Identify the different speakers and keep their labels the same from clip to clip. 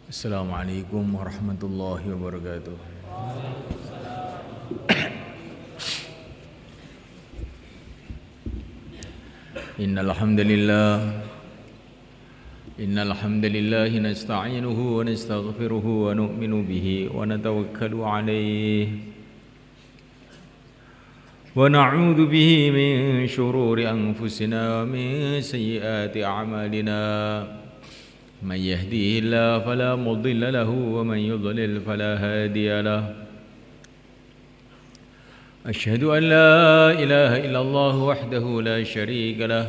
Speaker 1: Assalamualaikum warahmatullahi wabarakatuh. Innal hamdalillah nasta'inuhu wa nastaghfiruhu wa nu'minu bihi wa natawakkalu alayhi wa na'udzu bihi min shururi anfusina wa min sayyiati a'malina. من يهديه الله فلا مضل له ومن يضلل فلا هادي له أشهد أن لا إله إلا الله وحده لا شريك له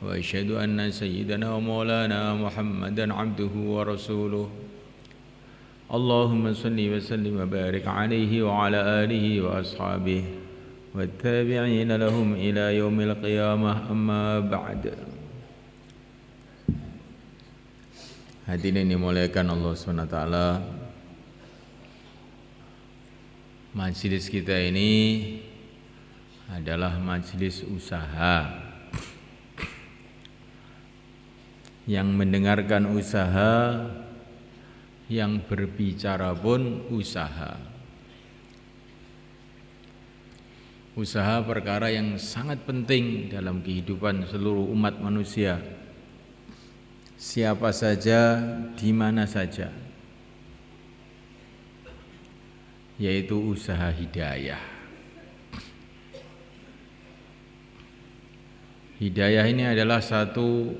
Speaker 1: وأشهد أن سيدنا ومولانا محمدا عبده ورسوله اللهم صل وسلم وبارك عليه وعلى آله وأصحابه والتابعين لهم إلى يوم القيامة أما بعد. Hadirin yang dimuliakan Allah SWT, majelis kita ini adalah majelis usaha. Yang mendengarkan usaha, yang berbicara pun usaha. Usaha perkara yang sangat penting dalam kehidupan seluruh umat manusia. Siapa saja, di mana saja, yaitu usaha hidayah. Hidayah ini adalah satu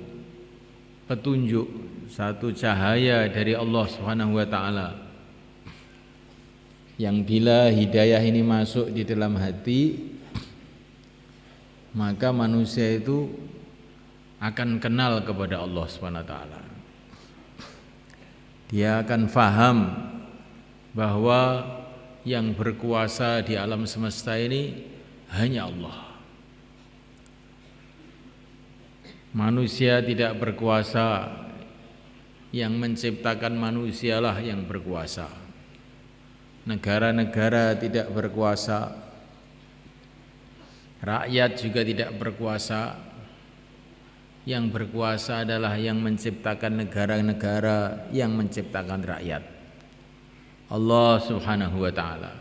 Speaker 1: petunjuk, satu cahaya dari Allah Subhanahu wa taala. Yang bila hidayah ini masuk di dalam hati, maka manusia itu akan kenal kepada Allah SWT. Dia akan faham bahwa yang berkuasa di alam semesta ini hanya Allah. Manusia tidak berkuasa, yang menciptakan manusialah yang berkuasa. Negara-negara tidak berkuasa, rakyat juga tidak berkuasa. Yang berkuasa adalah yang menciptakan negara-negara, yang menciptakan rakyat, Allah Subhanahu wa taala.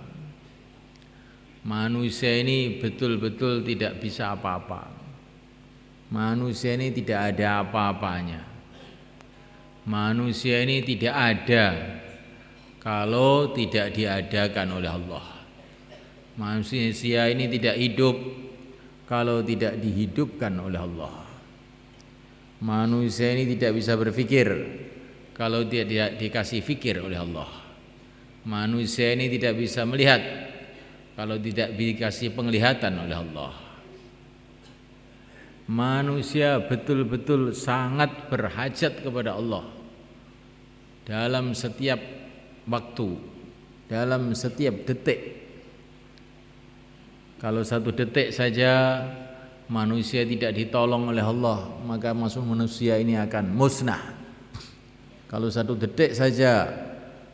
Speaker 1: Manusia ini betul-betul tidak bisa apa-apa. Manusia ini tidak ada apa-apanya. Manusia ini tidak ada kalau tidak diadakan oleh Allah. Manusia ini tidak hidup kalau tidak dihidupkan oleh Allah. Manusia ini tidak bisa berpikir kalau dia tidak dikasih fikir oleh Allah. Manusia ini tidak bisa melihat kalau tidak dikasih penglihatan oleh Allah. Manusia betul-betul sangat berhajat kepada Allah dalam setiap waktu, dalam setiap detik. Kalau satu detik saja manusia tidak ditolong oleh Allah, maka manusia ini akan musnah. Kalau satu detik saja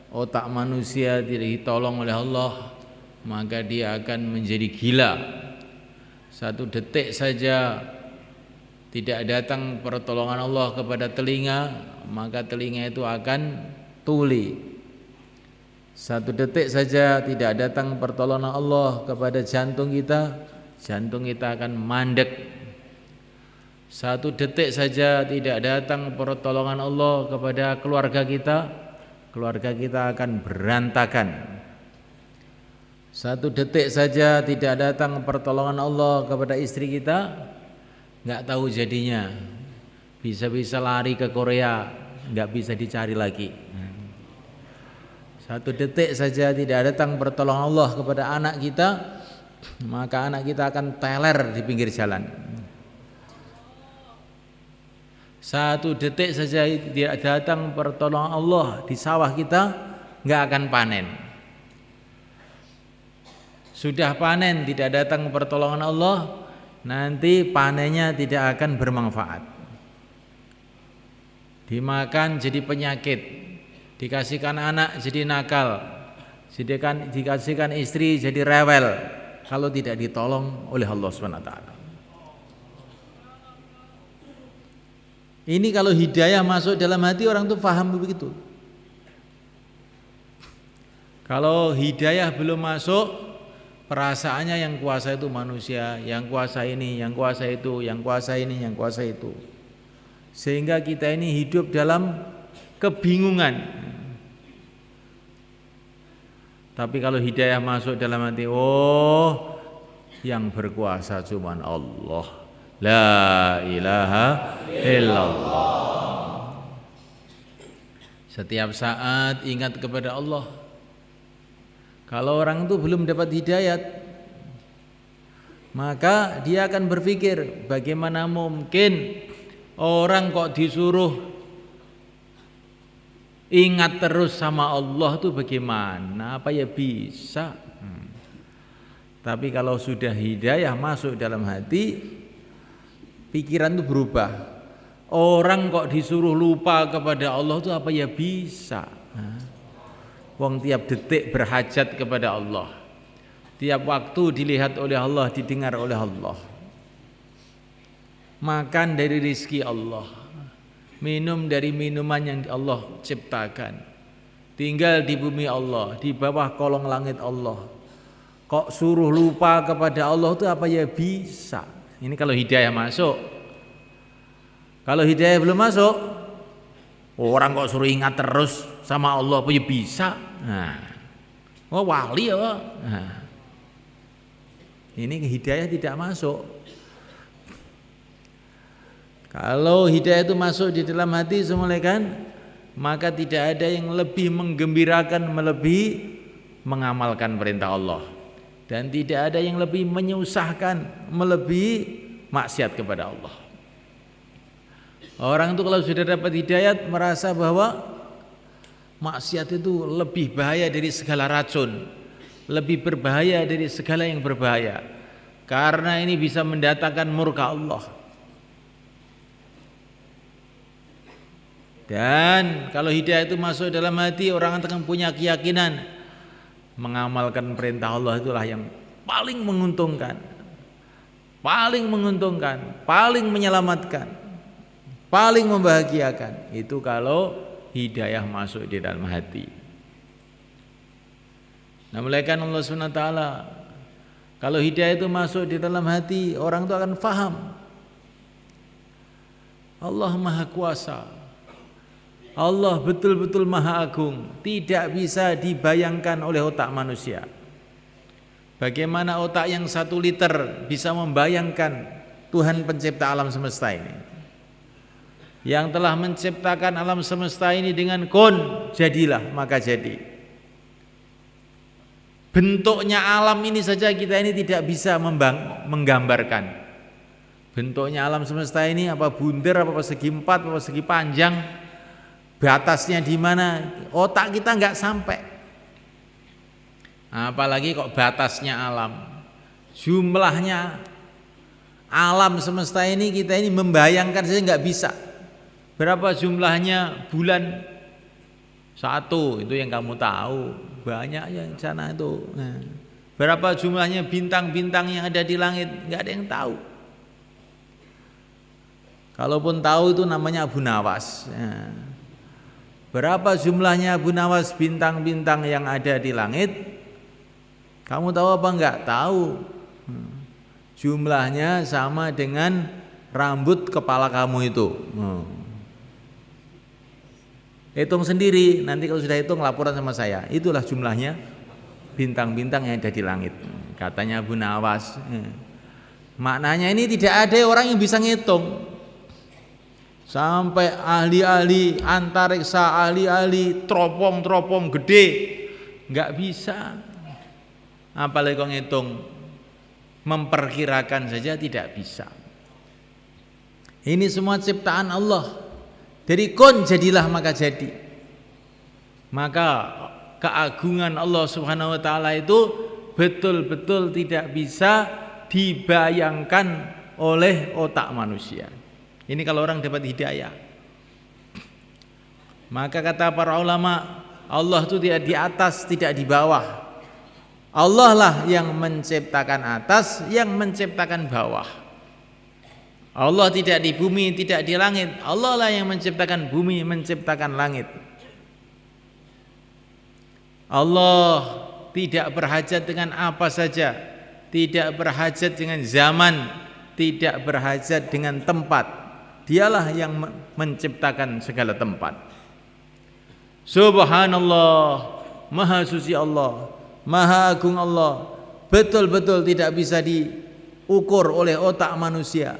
Speaker 1: otak manusia tidak ditolong oleh Allah, maka dia akan menjadi gila. Satu detik saja tidak datang pertolongan Allah kepada telinga, maka telinga itu akan tuli. Satu detik saja tidak datang pertolongan Allah kepada jantung kita, jantung kita akan mandek. Satu detik saja tidak datang pertolongan Allah kepada keluarga kita, keluarga kita akan berantakan. Satu detik saja tidak datang pertolongan Allah kepada istri kita, nggak tahu jadinya. Bisa-bisa lari ke Korea, nggak bisa dicari lagi. Satu detik saja tidak datang pertolongan Allah kepada anak kita, maka anak kita akan teler di pinggir jalan. Satu detik saja tidak datang pertolongan Allah di sawah kita, nggak akan panen. Sudah panen tidak datang pertolongan Allah, nanti panennya tidak akan bermanfaat. Dimakan jadi penyakit, dikasihkan anak jadi nakal, dikasihkan istri jadi rewel kalau tidak ditolong oleh Allah SWT. Ini kalau hidayah masuk dalam hati orang itu paham begitu. Kalau hidayah belum masuk, perasaannya yang kuasa itu manusia, yang kuasa ini, yang kuasa itu, yang kuasa ini, yang kuasa itu. Sehingga kita ini hidup dalam kebingungan. Tapi kalau hidayah masuk dalam hati, oh, yang berkuasa cuma Allah. La ilaha illallah. Setiap saat ingat kepada Allah. Kalau orang itu belum dapat hidayat, maka dia akan berpikir, bagaimana mungkin orang kok disuruh ingat terus sama Allah itu bagaimana? Apa ya bisa? Tapi kalau sudah hidayah masuk dalam hati, pikiran itu berubah. Orang kok disuruh lupa kepada Allah itu apa ya bisa? Wong tiap detik berhajat kepada Allah. Tiap waktu dilihat oleh Allah, didengar oleh Allah. Makan dari rizki Allah. Minum dari minuman yang Allah ciptakan. Tinggal di bumi Allah, di bawah kolong langit Allah. Kok suruh lupa kepada Allah itu apa ya bisa? Ini kalau hidayah masuk. Kalau hidayah belum masuk, orang kok suruh ingat terus sama Allah apa ya bisa? Nah, oh wali ya. Nah, ini hidayah tidak masuk. Kalau hidayah itu masuk di dalam hati semula kan, maka tidak ada yang lebih menggembirakan melebihi mengamalkan perintah Allah, dan tidak ada yang lebih menyusahkan melebihi maksiat kepada Allah. Orang itu kalau sudah dapat hidayat merasa bahwa maksiat itu lebih bahaya dari segala racun, lebih berbahaya dari segala yang berbahaya, karena ini bisa mendatangkan murka Allah. Dan kalau hidayah itu masuk dalam hati, orang akan punya keyakinan mengamalkan perintah Allah itulah yang paling menguntungkan, paling menyelamatkan, paling membahagiakan. Itu kalau hidayah masuk di dalam hati. Nah, mulaikan Allah SWT, kalau hidayah itu masuk di dalam hati, orang itu akan faham Allah Maha Kuasa, Allah betul-betul Maha Agung, tidak bisa dibayangkan oleh otak manusia. Bagaimana otak yang 1 liter bisa membayangkan Tuhan pencipta alam semesta ini, yang telah menciptakan alam semesta ini dengan kun, jadilah maka jadi. Bentuknya alam ini saja kita ini tidak bisa menggambarkan. Bentuknya alam semesta ini apa bunder, apa persegi 4, apa persegi panjang, batasnya di mana, otak kita nggak sampai. Apalagi kok batasnya alam, jumlahnya alam semesta ini kita ini membayangkan saja nggak bisa. Berapa jumlahnya bulan? 1, itu yang kamu tahu, banyak yang sana itu. Nah, berapa jumlahnya bintang-bintang yang ada di langit? Nggak ada yang tahu. Kalaupun tahu itu namanya Abu Nawas. Nah, berapa jumlahnya Abu Nawas bintang-bintang yang ada di langit? Kamu tahu apa enggak? Tahu. Jumlahnya sama dengan rambut kepala kamu itu. Hitung sendiri, nanti kalau sudah hitung laporan sama saya. Itulah jumlahnya bintang-bintang yang ada di langit. Katanya Abu Nawas. Maknanya ini tidak ada orang yang bisa ngitung. Sampai ahli-ahli antariksa, ahli-ahli teropong-teropong gede, nggak bisa. Apalagi kau ngitung, memperkirakan saja tidak bisa. Ini semua ciptaan Allah. Dari kun jadilah maka jadi. Maka keagungan Allah Subhanahu wa taala itu betul-betul tidak bisa dibayangkan oleh otak manusia. Ini kalau orang dapat hidayah. Maka kata para ulama, Allah itu tidak di atas, tidak di bawah. Allah lah yang menciptakan atas, yang menciptakan bawah. Allah tidak di bumi, tidak di langit. Allah lah yang menciptakan bumi, menciptakan langit. Allah tidak berhajat dengan apa saja, tidak berhajat dengan zaman, tidak berhajat dengan tempat. Dialah yang menciptakan segala tempat. Subhanallah, maha suci Allah, maha agung Allah, betul-betul tidak bisa diukur oleh otak manusia.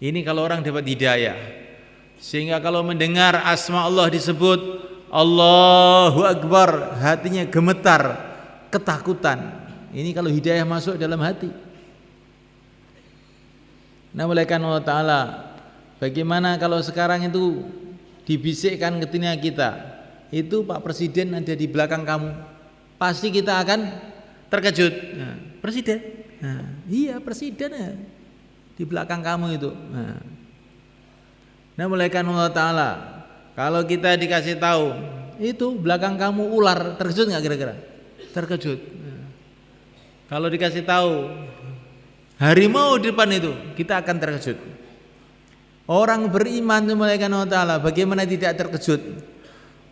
Speaker 1: Ini kalau orang dapat hidayah, sehingga kalau mendengar asma Allah disebut Allahu Akbar, hatinya gemetar, ketakutan. Ini kalau hidayah masuk dalam hati. Nah, oleh karena Allah Ta'ala, bagaimana kalau sekarang itu dibisikkan ke telinga kita, itu Pak Presiden ada di belakang kamu, pasti kita akan terkejut. Nah, Presiden, iya Presiden ya, di belakang kamu itu. Nah, oleh karena Allah Ta'ala, kalau kita dikasih tahu itu belakang kamu ular, terkejut nggak kira-kira? Terkejut. Kalau dikasih tahu harimau di depan itu, kita akan terkejut. Orang beriman oleh karena Allah Ta'ala, bagaimana tidak terkejut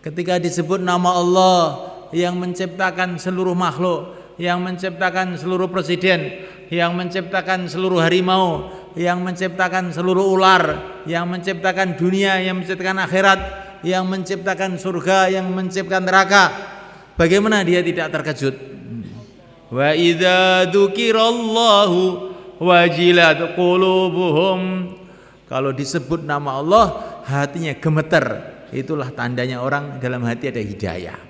Speaker 1: ketika disebut nama Allah yang menciptakan seluruh makhluk, yang menciptakan seluruh presiden, yang menciptakan seluruh harimau, yang menciptakan seluruh ular, yang menciptakan dunia, yang menciptakan akhirat, yang menciptakan surga, yang menciptakan neraka. Bagaimana dia tidak terkejut? Wa idza dzukirallahu wajilat qulubuhum. Kalau disebut nama Allah, hatinya gemeter. Itulah tandanya orang dalam hati ada hidayah.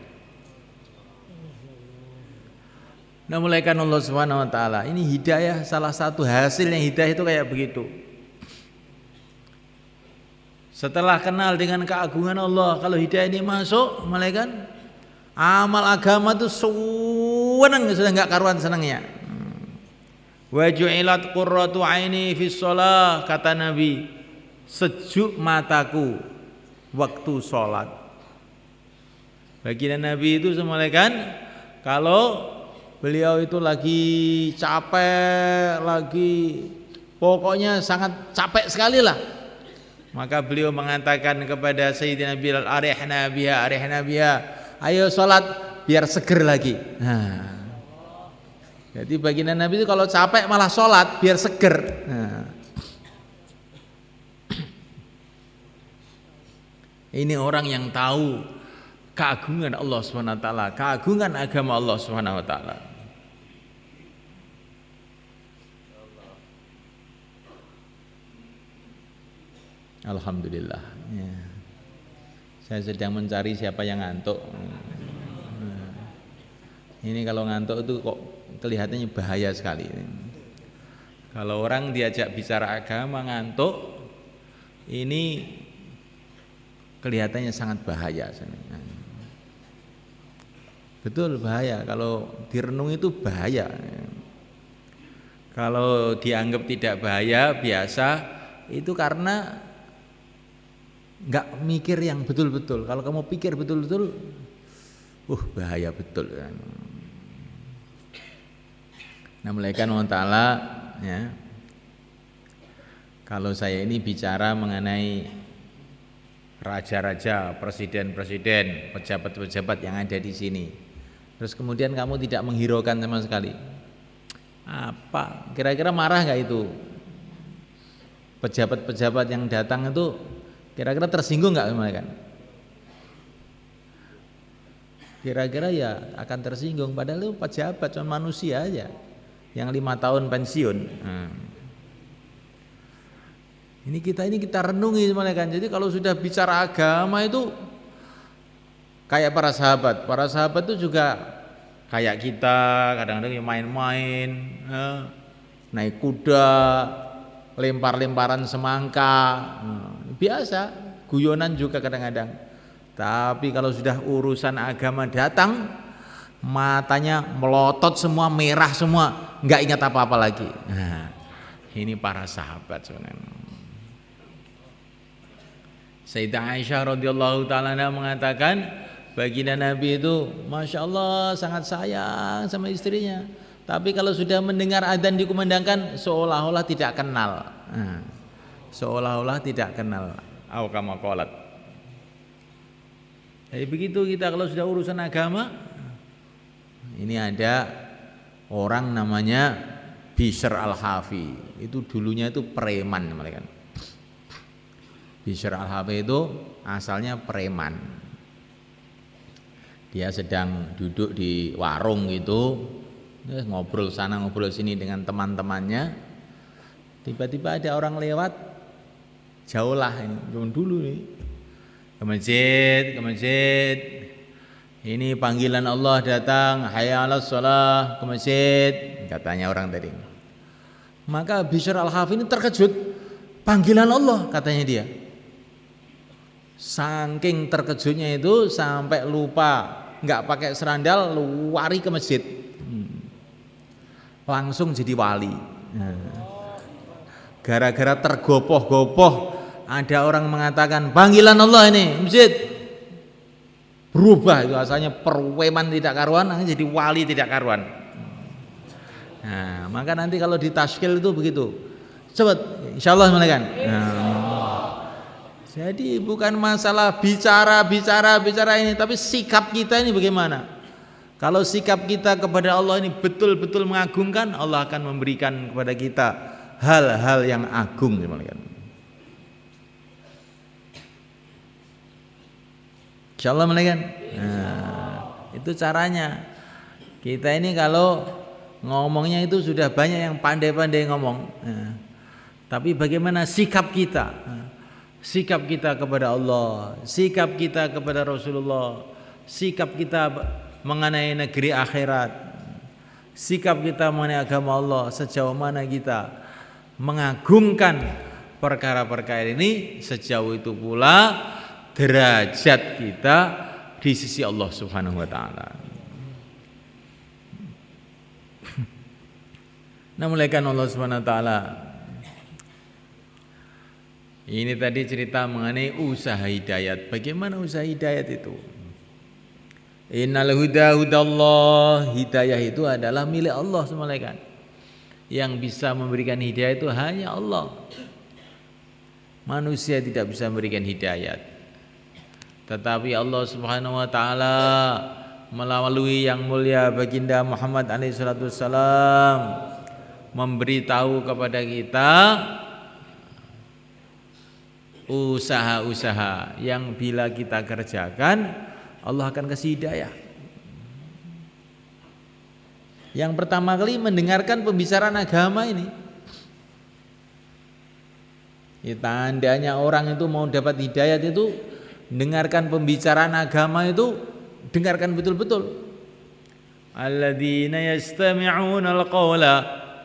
Speaker 1: Nah, mulai kan Allah Subhanahu wa taala, ini hidayah, salah satu hasilnya hidayah itu kayak begitu. Setelah kenal dengan keagungan Allah, kalau hidayah ini masuk, malaikat amal agama itu senang, sudah enggak karuan senangnya. Wa ju'ilat qurratu aini fis shalah, kata Nabi, sejuk mataku waktu sholat. Baginda Nabi itu semalakan kalau beliau itu lagi capek, lagi pokoknya sangat capek sekali lah, maka beliau mengatakan kepada Sayyidina Bilal, arihna biha, ayo sholat biar seger lagi. Nah, jadi baginda Nabi itu kalau capek malah sholat biar seger. Nah, ini orang yang tahu keagungan Allah Subhanahu wa taala, keagungan agama Allah Subhanahu wa taala. Alhamdulillah ya. Saya sedang mencari siapa yang ngantuk. Ini kalau ngantuk itu kok kelihatannya bahaya sekali. Kalau orang diajak bicara agama ngantuk, ini kelihatannya sangat bahaya. Betul, bahaya. Kalau direnung itu bahaya. Kalau dianggap tidak bahaya, biasa, itu karena nggak mikir yang betul-betul. Kalau kamu pikir betul-betul, bahaya betul kan. Nah, mulaikan Allah Ta'ala ya, kalau saya ini bicara mengenai raja-raja, presiden-presiden, pejabat-pejabat yang ada di sini, terus kemudian kamu tidak menghiraukan sama sekali, apa kira-kira marah nggak itu pejabat-pejabat yang datang itu, kira-kira tersinggung nggak kan? Kira-kira ya akan tersinggung, padahal itu pejabat cuma manusia aja yang 5 tahun pensiun. Ini kita renungi kan. Jadi kalau sudah bicara agama itu kayak para sahabat itu juga kayak kita, kadang-kadang main-main, naik kuda, lempar-lemparan semangka, biasa, guyonan juga kadang-kadang. Tapi kalau sudah urusan agama datang, matanya melotot semua, merah semua, nggak ingat apa-apa lagi. Nah, ini para sahabat sebenarnya. Sayyidah Aisyah radhiyallahu taala mengatakan, baginda Nabi itu masya Allah sangat sayang sama istrinya, tapi kalau sudah mendengar adzan dikumandangkan seolah-olah tidak kenal. Seolah-olah tidak kenal. Aw kama qalat. Jadi begitu kita kalau sudah urusan agama, ini ada orang namanya Bishr al-Hafi. Itu dulunya itu preman mereka. Bishr al-Hafi itu asalnya preman. Dia sedang duduk di warung gitu, ngobrol sana ngobrol sini dengan teman-temannya. Tiba-tiba ada orang lewat, jauh lah ini, dulu nih. Ke masjid. Ini panggilan Allah datang, hayya 'alas shalah, ke masjid, katanya orang tadi. Maka Bishr al-Hafi ini terkejut, panggilan Allah katanya dia. Saking terkejutnya itu sampai lupa, nggak pakai serandal, lari ke masjid. Langsung jadi wali. Gara-gara tergopoh-gopoh, ada orang mengatakan panggilan Allah ini masjid. Berubah itu asalnya perweman tidak karuan, jadi wali tidak karuan. Nah, maka nanti kalau di tashkil itu begitu. Cepat, insyaallah kan. Jadi bukan masalah bicara ini, tapi sikap kita ini bagaimana? Kalau sikap kita kepada Allah ini betul-betul mengagungkan, Allah akan memberikan kepada kita hal-hal yang agung, insyaallah kan. Nah, itu caranya. Kita ini kalau ngomongnya itu sudah banyak yang pandai-pandai ngomong. Nah, tapi bagaimana sikap kita? Sikap kita kepada Allah, sikap kita kepada Rasulullah, sikap kita mengenai negeri akhirat, sikap kita mengenai agama Allah, sejauh mana kita mengagungkan perkara-perkara ini, sejauh itu pula derajat kita di sisi Allah Subhanahu wa taala. Nah, mulaikan Allah Subhanahu wa taala. Ini tadi cerita mengenai usaha hidayat. Bagaimana usaha hidayat itu? Innal huda hudallah. Hidayah itu adalah milik Allah semua. Yang bisa memberikan hidayah itu hanya Allah. Manusia tidak bisa memberikan hidayat. Tetapi Allah Subhanahu wa taala melalui yang mulia baginda Muhammad alaihi salatu wassalam memberitahu kepada kita usaha-usaha yang bila kita kerjakan Allah akan kasih hidayah. Yang pertama kali mendengarkan pembicaraan agama ini. Tandanya orang itu mau dapat hidayat itu dengarkan pembicaraan agama itu, dengarkan betul-betul. Alladzina yastami'una al-qawla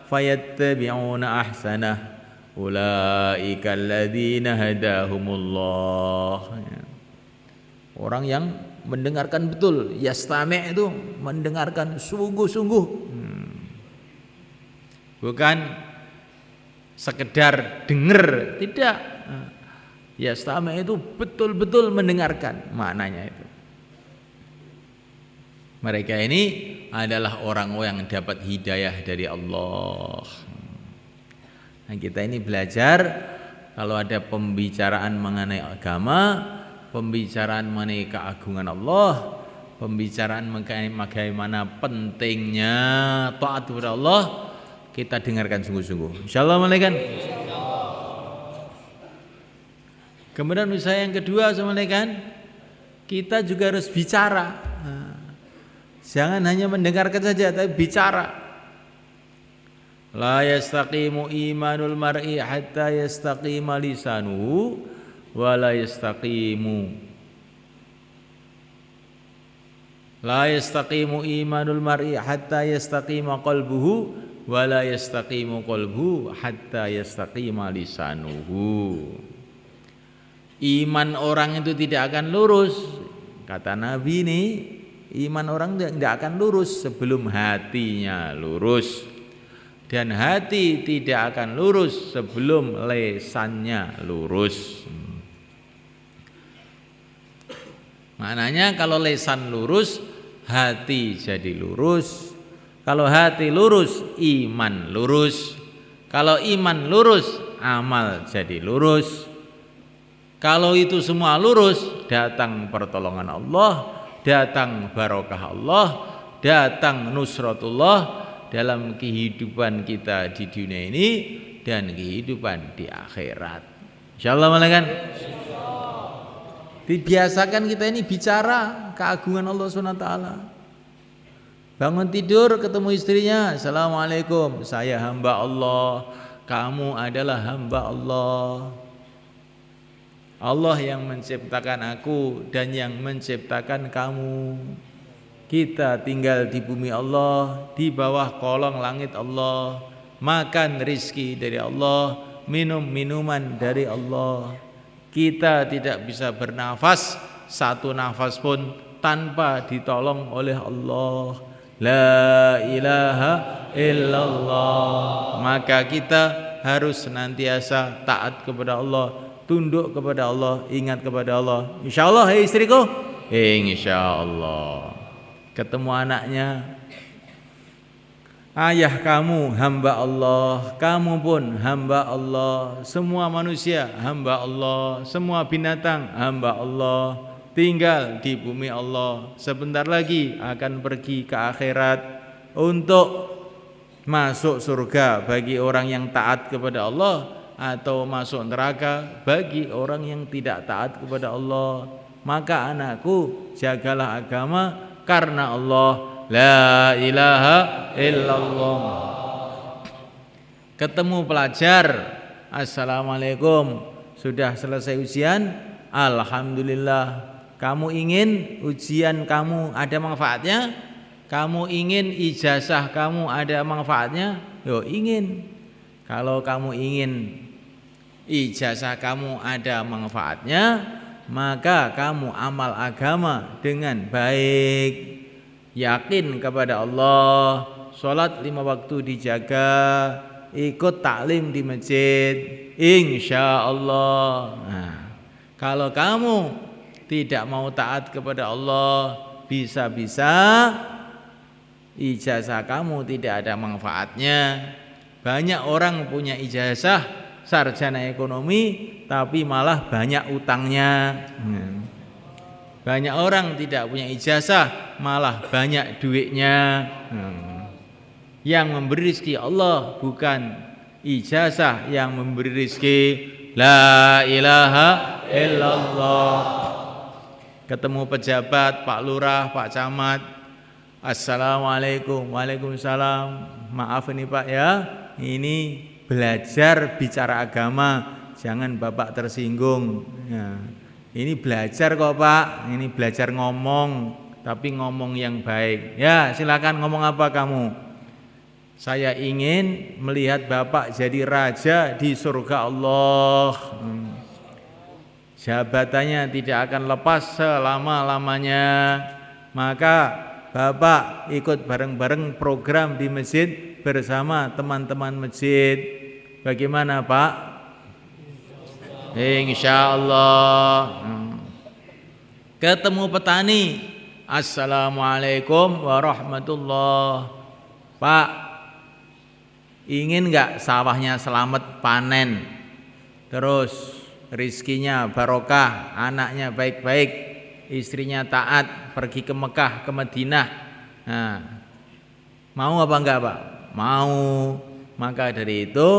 Speaker 1: fayattabi'una ahsanah ulaika alladzina hadahumullah. Orang yang mendengarkan betul, yastami' itu mendengarkan sungguh-sungguh. Bukan sekedar dengar, tidak. Yastami' itu betul-betul mendengarkan, maknanya itu. Mereka ini adalah orang-orang yang dapat hidayah dari Allah. Nah, kita ini belajar kalau ada pembicaraan mengenai agama, pembicaraan mengenai keagungan Allah, pembicaraan mengenai bagaimana pentingnya taat kepada Allah, kita dengarkan sungguh-sungguh. Insyaallah malaikat. Kemudian usaha yang kedua malaikat, kita juga harus bicara. Jangan hanya mendengarkan saja, tapi bicara. La yastaqimu imanul mar'i hatta yastaqima lisanuhu wa la yastaqimu imanul mar'i hatta yastaqima qalbuhu wa la yastaqimu qalbuhu hatta yastaqima lisanuhu. Iman orang itu tidak akan lurus, kata Nabi ini. Iman orang tidak akan lurus sebelum hatinya lurus, dan hati tidak akan lurus sebelum lesannya lurus. Maknanya kalau lesan lurus, hati jadi lurus. Kalau hati lurus, iman lurus. Kalau iman lurus, amal jadi lurus. Kalau itu semua lurus, datang pertolongan Allah, datang barokah Allah, datang nusratullah dalam kehidupan kita di dunia ini dan kehidupan di akhirat. Insyaallah malakan. Dibiasakan kita ini bicara keagungan Allah SWT. Bangun tidur ketemu istrinya, Assalamualaikum, saya hamba Allah, kamu adalah hamba Allah. Allah yang menciptakan aku dan yang menciptakan kamu. Kita tinggal di bumi Allah, di bawah kolong langit Allah, makan rizki dari Allah, minum minuman dari Allah. Kita tidak bisa bernafas satu nafas pun tanpa ditolong oleh Allah. La ilaha illallah. Maka kita harus senantiasa taat kepada Allah, tunduk kepada Allah, ingat kepada Allah. Insyaallah, hei istriku, insyaallah. Ketemu anaknya, ayah kamu hamba Allah, kamu pun hamba Allah, semua manusia hamba Allah, semua binatang hamba Allah, tinggal di bumi Allah, sebentar lagi akan pergi ke akhirat untuk masuk surga bagi orang yang taat kepada Allah, atau masuk neraka bagi orang yang tidak taat kepada Allah. Maka anakku, jagalah agama karena Allah. La ilaha illallah. Ketemu pelajar, Assalamualaikum, sudah selesai ujian? Alhamdulillah. Kamu ingin ujian kamu ada manfaatnya? Kamu ingin ijazah kamu ada manfaatnya? Yo, ingin. Kalau kamu ingin ijazah kamu ada manfaatnya, maka kamu amal agama dengan baik, yakin kepada Allah, sholat 5 waktu dijaga, ikut taklim di masjid, insya Allah. Nah, kalau kamu tidak mau taat kepada Allah, bisa-bisa ijazah kamu tidak ada manfaatnya. Banyak orang punya ijazah sarjana ekonomi tapi malah banyak utangnya. Banyak orang tidak punya ijazah malah banyak duitnya. Yang memberi rezeki Allah, bukan ijazah yang memberi rezeki. La ilaha illallah. Ketemu pejabat, Pak Lurah, Pak Camat, Assalamualaikum. Waalaikumsalam. Maaf ini Pak ya, ini belajar bicara agama, jangan Bapak tersinggung ya. Ini belajar kok Pak, ini belajar ngomong, tapi ngomong yang baik. Ya silakan, ngomong apa kamu? Saya ingin melihat Bapak jadi raja di surga Allah. Jabatannya tidak akan lepas selama-lamanya. Maka Bapak ikut bareng-bareng program di masjid bersama teman-teman masjid. Bagaimana Pak? Insyaallah. Ketemu petani, Assalamualaikum warahmatullahi. Pak, ingin enggak sawahnya selamat panen, terus rizkinya barokah, anaknya baik-baik, istrinya taat, pergi ke Mekah, ke Madinah. Nah, mau apa enggak Pak? Mau. Maka dari itu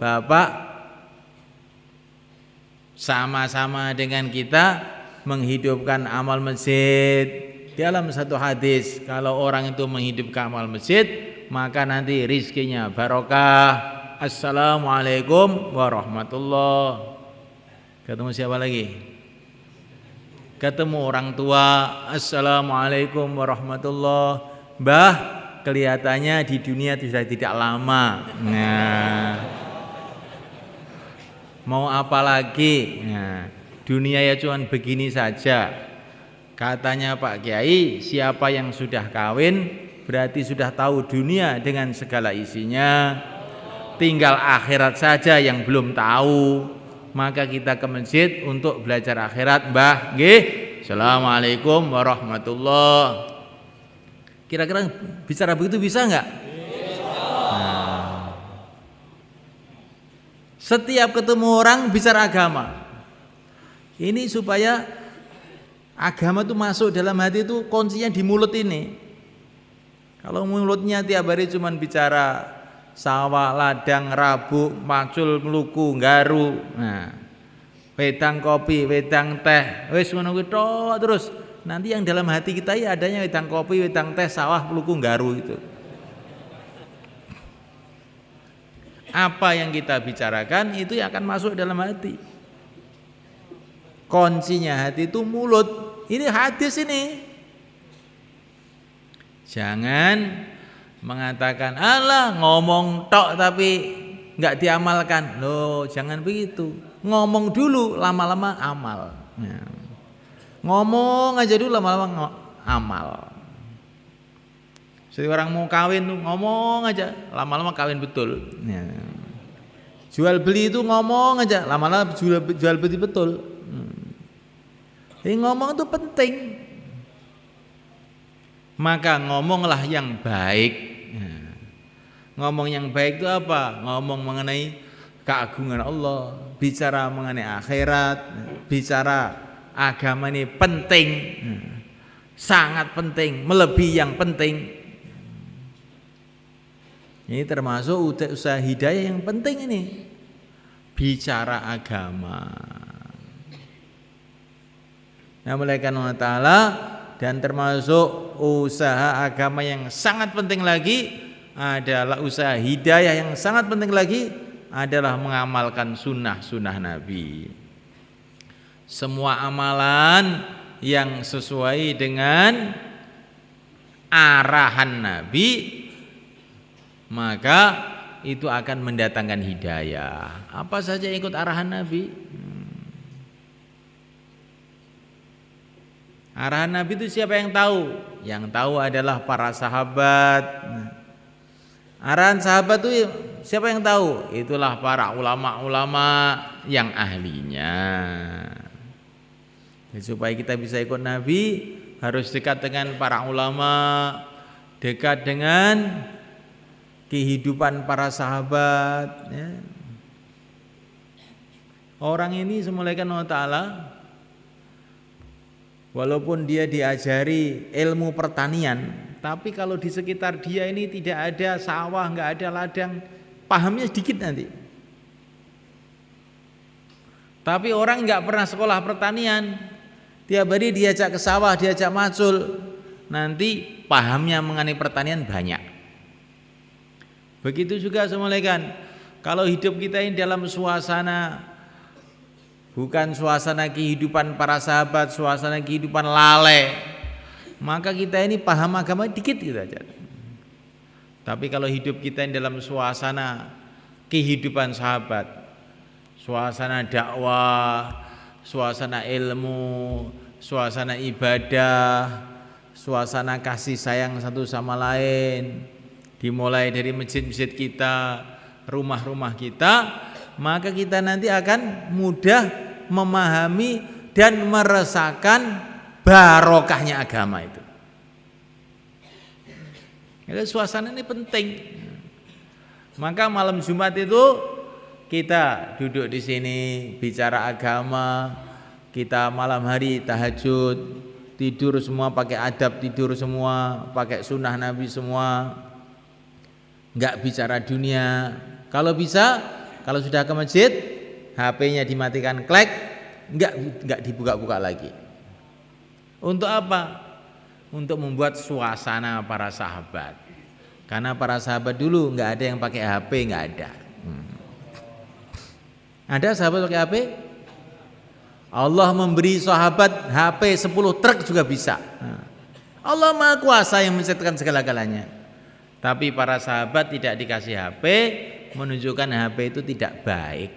Speaker 1: Bapak sama-sama dengan kita menghidupkan amal masjid. Dalam satu hadis, kalau orang itu menghidupkan amal masjid, maka nanti rizkinya barokah. Assalamualaikum warahmatullahi. Ketemu siapa lagi? Ketemu orang tua, Assalamualaikum warahmatullahi. Mbah, kelihatannya di dunia sudah tidak lama. Nah, mau apa lagi? Nah, dunia ya cuma begini saja. Katanya Pak Kiai, siapa yang sudah kawin berarti sudah tahu dunia dengan segala isinya. Tinggal akhirat saja yang belum tahu. Maka kita ke masjid untuk belajar akhirat. Mbah, nggih. Assalamualaikum warahmatullahi. Kira-kira bicara begitu bisa enggak? Nah, setiap ketemu orang bicara agama. Ini supaya agama itu masuk dalam hati itu kuncinya di mulut ini. Kalau mulutnya tiap hari cuma bicara sawah, ladang, rabuk, macul, meluku, nggaru, nah, wedang kopi, wedang teh, wis ngono kuwi tok terus. Nanti yang dalam hati kita ya adanya wedang kopi, wedang teh, sawah, meluku, nggaru itu. Apa yang kita bicarakan itu yang akan masuk dalam hati. Kuncinya hati itu mulut. Ini hadis ini. Jangan mengatakan Allah ngomong tok tapi nggak diamalkan. Loh, jangan begitu. Ngomong dulu, lama-lama amal. Ya. Ngomong aja dulu, lama-lama amal. Jadi orang mau kawin tuh ngomong aja, lama-lama kawin betul. Ya. Jual beli itu ngomong aja, lama-lama jual beli betul. Jadi ngomong itu penting. Maka ngomonglah yang baik. Ngomong yang baik itu apa? Ngomong mengenai keagungan Allah, bicara mengenai akhirat, bicara agama ini penting, sangat penting, melebihi yang penting. Ini termasuk usaha hidayah yang penting ini, bicara agama. Nah, melainkan Allah Ta'ala. Dan termasuk usaha agama yang sangat penting lagi adalah usaha hidayah yang sangat penting lagi adalah mengamalkan sunnah-sunnah Nabi. Semua amalan yang sesuai dengan arahan Nabi maka itu akan mendatangkan hidayah. Apa saja ikut arahan Nabi? Arahan Nabi itu siapa yang tahu? Yang tahu adalah para sahabat. Arahan sahabat itu siapa yang tahu? Itulah para ulama-ulama yang ahlinya. Jadi supaya kita bisa ikut Nabi harus dekat dengan para ulama, dekat dengan kehidupan para sahabat. Ya. Orang ini semulaikan Allah Ta'ala, walaupun dia diajari ilmu pertanian, tapi kalau di sekitar dia ini tidak ada sawah, nggak ada ladang, pahamnya sedikit nanti. Tapi orang nggak pernah sekolah pertanian, tiap hari diajak ke sawah, diajak macul, nanti pahamnya mengenai pertanian banyak. Begitu juga semulaikan, kalau hidup kita ini dalam suasana bukan suasana kehidupan para sahabat, suasana kehidupan lalai, maka kita ini paham agama dikit gitu aja. Tapi kalau hidup kita ini dalam suasana kehidupan sahabat, suasana dakwah, suasana ilmu, suasana ibadah, suasana kasih sayang satu sama lain, dimulai dari masjid-masjid kita, rumah-rumah kita, maka kita nanti akan mudah memahami dan merasakan barokahnya agama itu. Jadi suasana ini penting. Maka malam Jumat itu kita duduk di sini bicara agama, kita malam hari tahajud, tidur semua pakai adab, tidur semua pakai sunnah Nabi semua, nggak bicara dunia. Kalau bisa, kalau sudah ke masjid, HP-nya dimatikan klek, enggak dibuka-buka lagi. Untuk apa? Untuk membuat suasana para sahabat. Karena para sahabat dulu enggak ada yang pakai HP, enggak ada. Ada sahabat pakai HP? Allah memberi sahabat HP 10 truk juga bisa. Allah Maha Kuasa yang menciptakan segala-galanya. Tapi para sahabat tidak dikasih HP, menunjukkan HP itu tidak baik.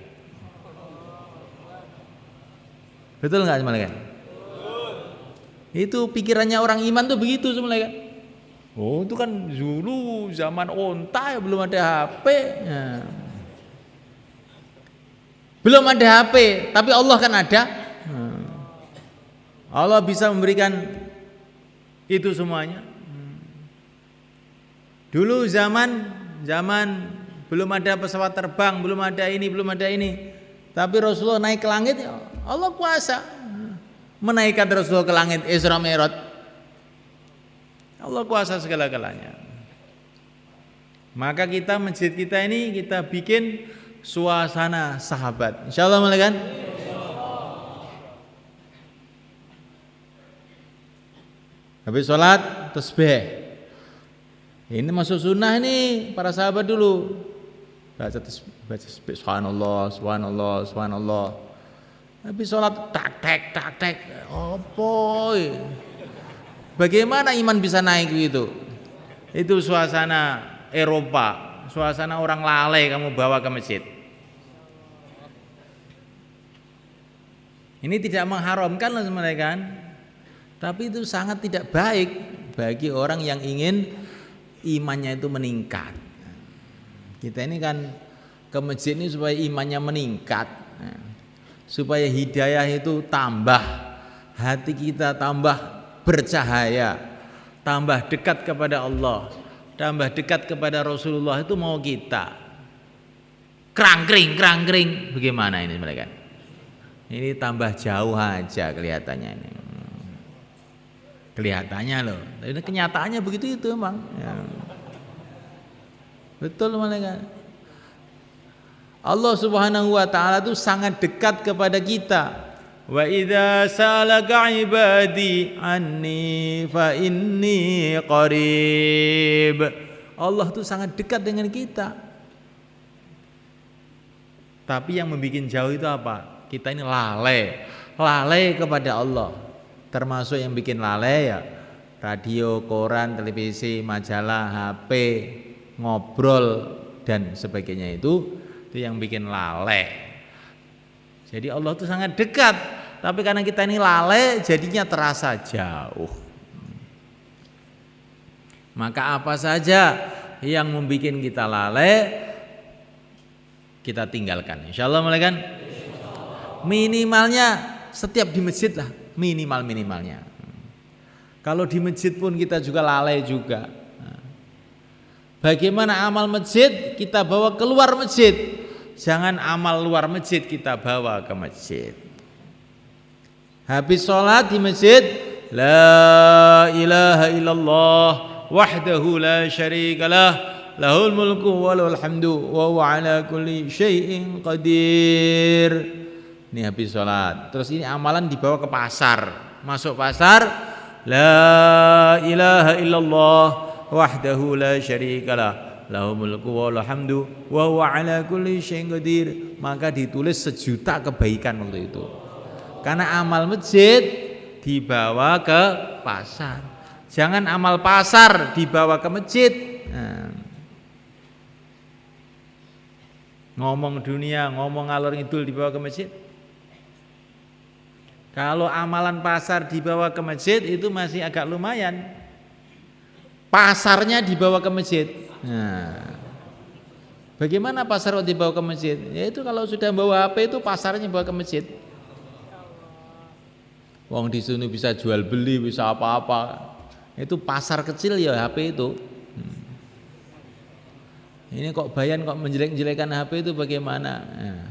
Speaker 1: Betul nggak semalakan? Itu pikirannya orang iman tuh begitu semalakan. Oh itu kan dulu zaman onta ya belum ada HP. Ya. Belum ada HP, tapi Allah kan ada. Allah bisa memberikan itu semuanya. Dulu zaman belum ada pesawat terbang, belum ada ini. Tapi Rasulullah naik ke langit ya Allah kuasa menaikkan Rasulullah ke langit Isra Mi'raj. Allah kuasa segala-galanya. Maka kita masjid kita ini kita bikin suasana sahabat. Insyaallah kan? Habis sholat tasbih. Ini masuk sunnah nih para sahabat dulu. Baca tasbih subhanallah, subhanallah, subhanallah. Habis sholat tak tek. Opoy. Bagaimana iman bisa naik gitu? Itu suasana Eropa, suasana orang lalai kamu bawa ke masjid. Ini tidak mengharamkan lah sebenarnya kan, tapi itu sangat tidak baik bagi orang yang ingin imannya itu meningkat. Kita ini kan ke masjid ini supaya imannya meningkat, supaya hidayah itu tambah, hati kita tambah bercahaya, tambah dekat kepada Allah, tambah dekat kepada Rasulullah. Itu mau kita kerangkring bagaimana ini mereka? Ini tambah jauh aja kelihatannya ini. Kelihatannya loh, tapi kenyataannya begitu itu emang. Ya. Betul mereka. Allah Subhanahu wa taala itu sangat dekat kepada kita. Wa idza salaka ibadi anni fa inni qarib. Allah itu sangat dekat dengan kita. Tapi yang membuat jauh itu apa? Kita ini lalai kepada Allah. Termasuk yang bikin lalai ya radio, koran, televisi, majalah, HP, ngobrol dan sebagainya itu yang bikin lalai. Jadi Allah itu sangat dekat, tapi karena kita ini lalai jadinya terasa jauh. Maka apa saja yang membuat kita lalai kita tinggalkan. Insyaallah kan? Minimalnya setiap di masjid lah, minimalnya. Kalau di masjid pun kita juga lalai juga. Bagaimana amal masjid kita bawa keluar masjid? Jangan amal luar masjid kita bawa ke masjid. Habis sholat di masjid, la ilaha illallah wahdahu la syarikalah, lahul mulku wa lahul hamdu wa huwa ala kulli syai'in qadir. Ini habis sholat. Terus ini amalan dibawa ke pasar. Masuk pasar, la ilaha illallah wahdahu la syarikalah, lahul mulku wa lahul hamdu wa huwa ala kulli syai'in qadir. Maka ditulis 1 juta kebaikan waktu itu. Karena amal masjid dibawa ke pasar. Jangan amal pasar dibawa ke masjid. Ngomong dunia, ngomong ngalor ngidul dibawa ke masjid. Kalau amalan pasar dibawa ke masjid itu masih agak lumayan. Pasarnya dibawa ke masjid. Nah, bagaimana pasar kalau dibawa ke masjid? Yaitu kalau sudah bawa HP itu pasarnya bawa ke masjid. Wong di sini bisa jual beli, bisa apa-apa. Itu pasar kecil ya HP itu. Ini kok bayan kok menjelek-jelekan HP itu bagaimana? Nah,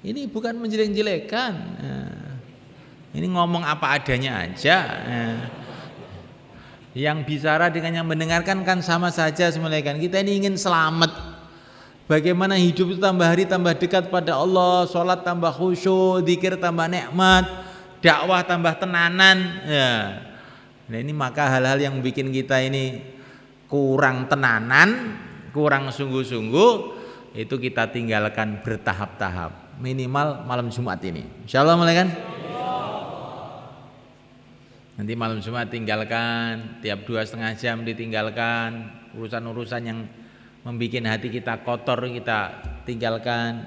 Speaker 1: ini bukan menjelek-jelekan. Nah, ini ngomong apa adanya aja. Yang bicara dengan yang mendengarkan kan sama saja sebenarnya kan. Kita ini ingin selamat. Bagaimana hidup itu tambah hari tambah dekat pada Allah, sholat tambah khusyuk, zikir tambah nikmat, dakwah tambah tenanan. Ya. Nah ini maka hal-hal yang bikin kita ini kurang tenanan, kurang sungguh-sungguh, itu kita tinggalkan bertahap-tahap. Minimal malam Jumat ini. Insyaallah kan? Nanti malam Jumat tinggalkan, tiap 2,5 jam ditinggalkan, urusan-urusan yang membuat hati kita kotor kita tinggalkan.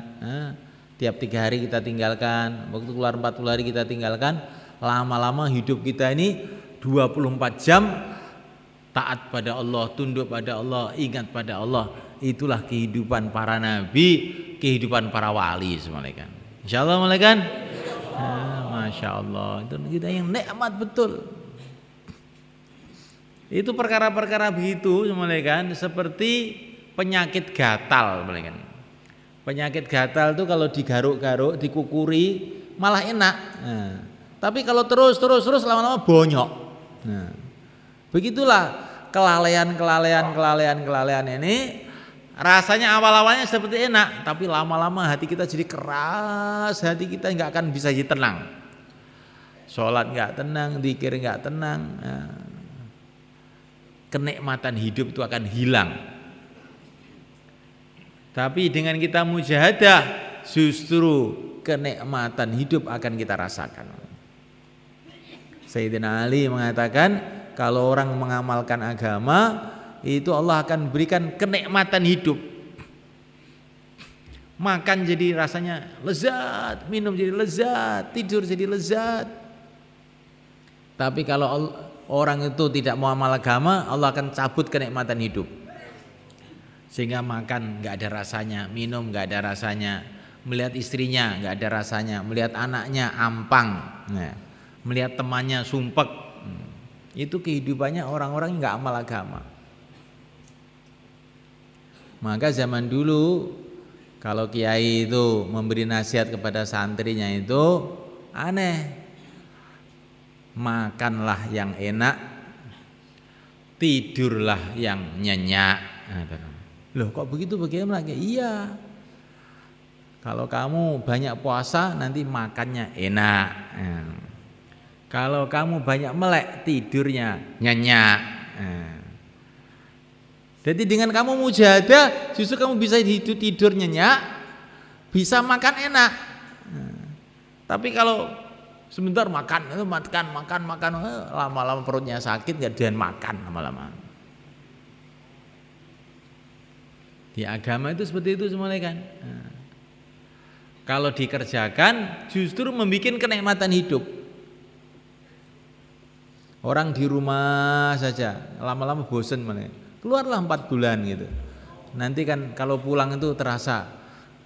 Speaker 1: Tiap 3 hari kita tinggalkan, waktu keluar 40 hari kita tinggalkan. Lama-lama hidup kita ini 24 jam taat pada Allah, tunduk pada Allah, ingat pada Allah. Itulah kehidupan para nabi, kehidupan para wali semuanya kan. Insyaallah kan? Masya Allah, itu kita yang nikmat betul. Itu perkara-perkara begitu semuanya kan, seperti penyakit gatal semuanya kan. Penyakit gatal itu kalau digaruk-garuk, dikukuri, malah enak. Nah, tapi kalau terus lama-lama bonyok. Nah, begitulah kelalaian ini rasanya awal-awalnya seperti enak, tapi lama-lama hati kita jadi keras, hati kita nggak akan bisa jadi tenang. Sholat nggak tenang, zikir nggak tenang, nah, kenikmatan hidup itu akan hilang. Tapi dengan kita mujahadah, justru kenikmatan hidup akan kita rasakan. Sayyidina Ali mengatakan, kalau orang mengamalkan agama, itu Allah akan berikan kenikmatan hidup. Makan jadi rasanya lezat, minum jadi lezat, tidur jadi lezat. Tapi kalau orang itu tidak mau amal agama, Allah akan cabut kenikmatan hidup. Sehingga makan nggak ada rasanya, minum nggak ada rasanya, melihat istrinya nggak ada rasanya, melihat anaknya ampang, melihat temannya sumpek. Itu kehidupannya orang-orang yang nggak amal agama. Maka zaman dulu kalau kiai itu memberi nasihat kepada santrinya itu aneh. Makanlah yang enak, tidurlah yang nyenyak. Loh kok begitu bagaimana? Iya. Kalau kamu banyak puasa nanti makannya enak. Kalau kamu banyak melek tidurnya nyenyak. Jadi dengan kamu mujahadah justru kamu bisa tidur nyenyak, bisa makan enak. Tapi kalau sebentar makan lama-lama perutnya sakit, nggak doyan makan lama-lama. Di agama itu seperti itu semuanya kan. Kalau dikerjakan justru membuat kenikmatan hidup. Orang di rumah saja lama-lama bosen malah. Keluarlah 4 bulan gitu. Nanti kan kalau pulang itu terasa,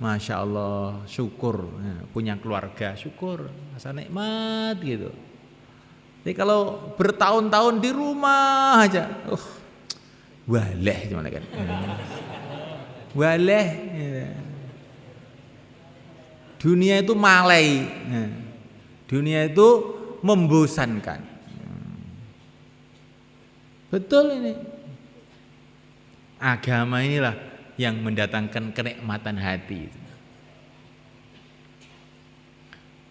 Speaker 1: Masya Allah, syukur punya keluarga, syukur, rasa nikmat gitu. Jadi kalau bertahun-tahun di rumah aja, waleh gimana kan? Waleh. Dunia itu malai, dunia itu membosankan. Betul ini. Agama inilah yang mendatangkan kenikmatan hati.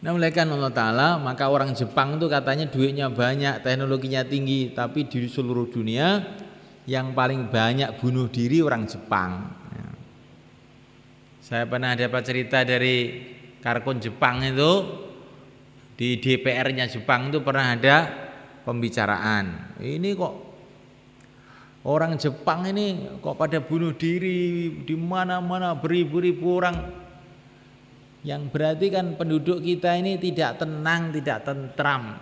Speaker 1: Nah, oleh karena Allah Ta'ala, maka orang Jepang itu katanya duitnya banyak, teknologinya tinggi, tapi di seluruh dunia yang paling banyak bunuh diri orang Jepang. Saya pernah dapat cerita dari Karkun Jepang itu, di DPR-nya Jepang itu pernah ada pembicaraan. Ini kok orang Jepang ini kok pada bunuh diri di mana-mana, beribu-ribu orang. Yang berarti kan penduduk kita ini tidak tenang, tidak tentram.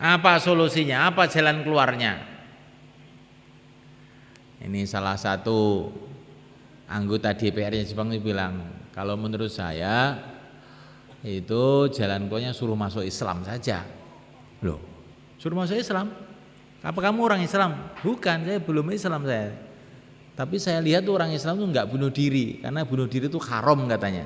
Speaker 1: Apa solusinya? Apa jalan keluarnya? Ini salah satu anggota DPR-nya Jepang itu bilang, kalau menurut saya itu jalan keluarnya suruh masuk Islam saja. Loh, suruh masuk Islam? Apa kamu orang Islam? Bukan, saya belum Islam saya. Tapi saya lihat tuh orang Islam tuh nggak bunuh diri, karena bunuh diri itu haram katanya.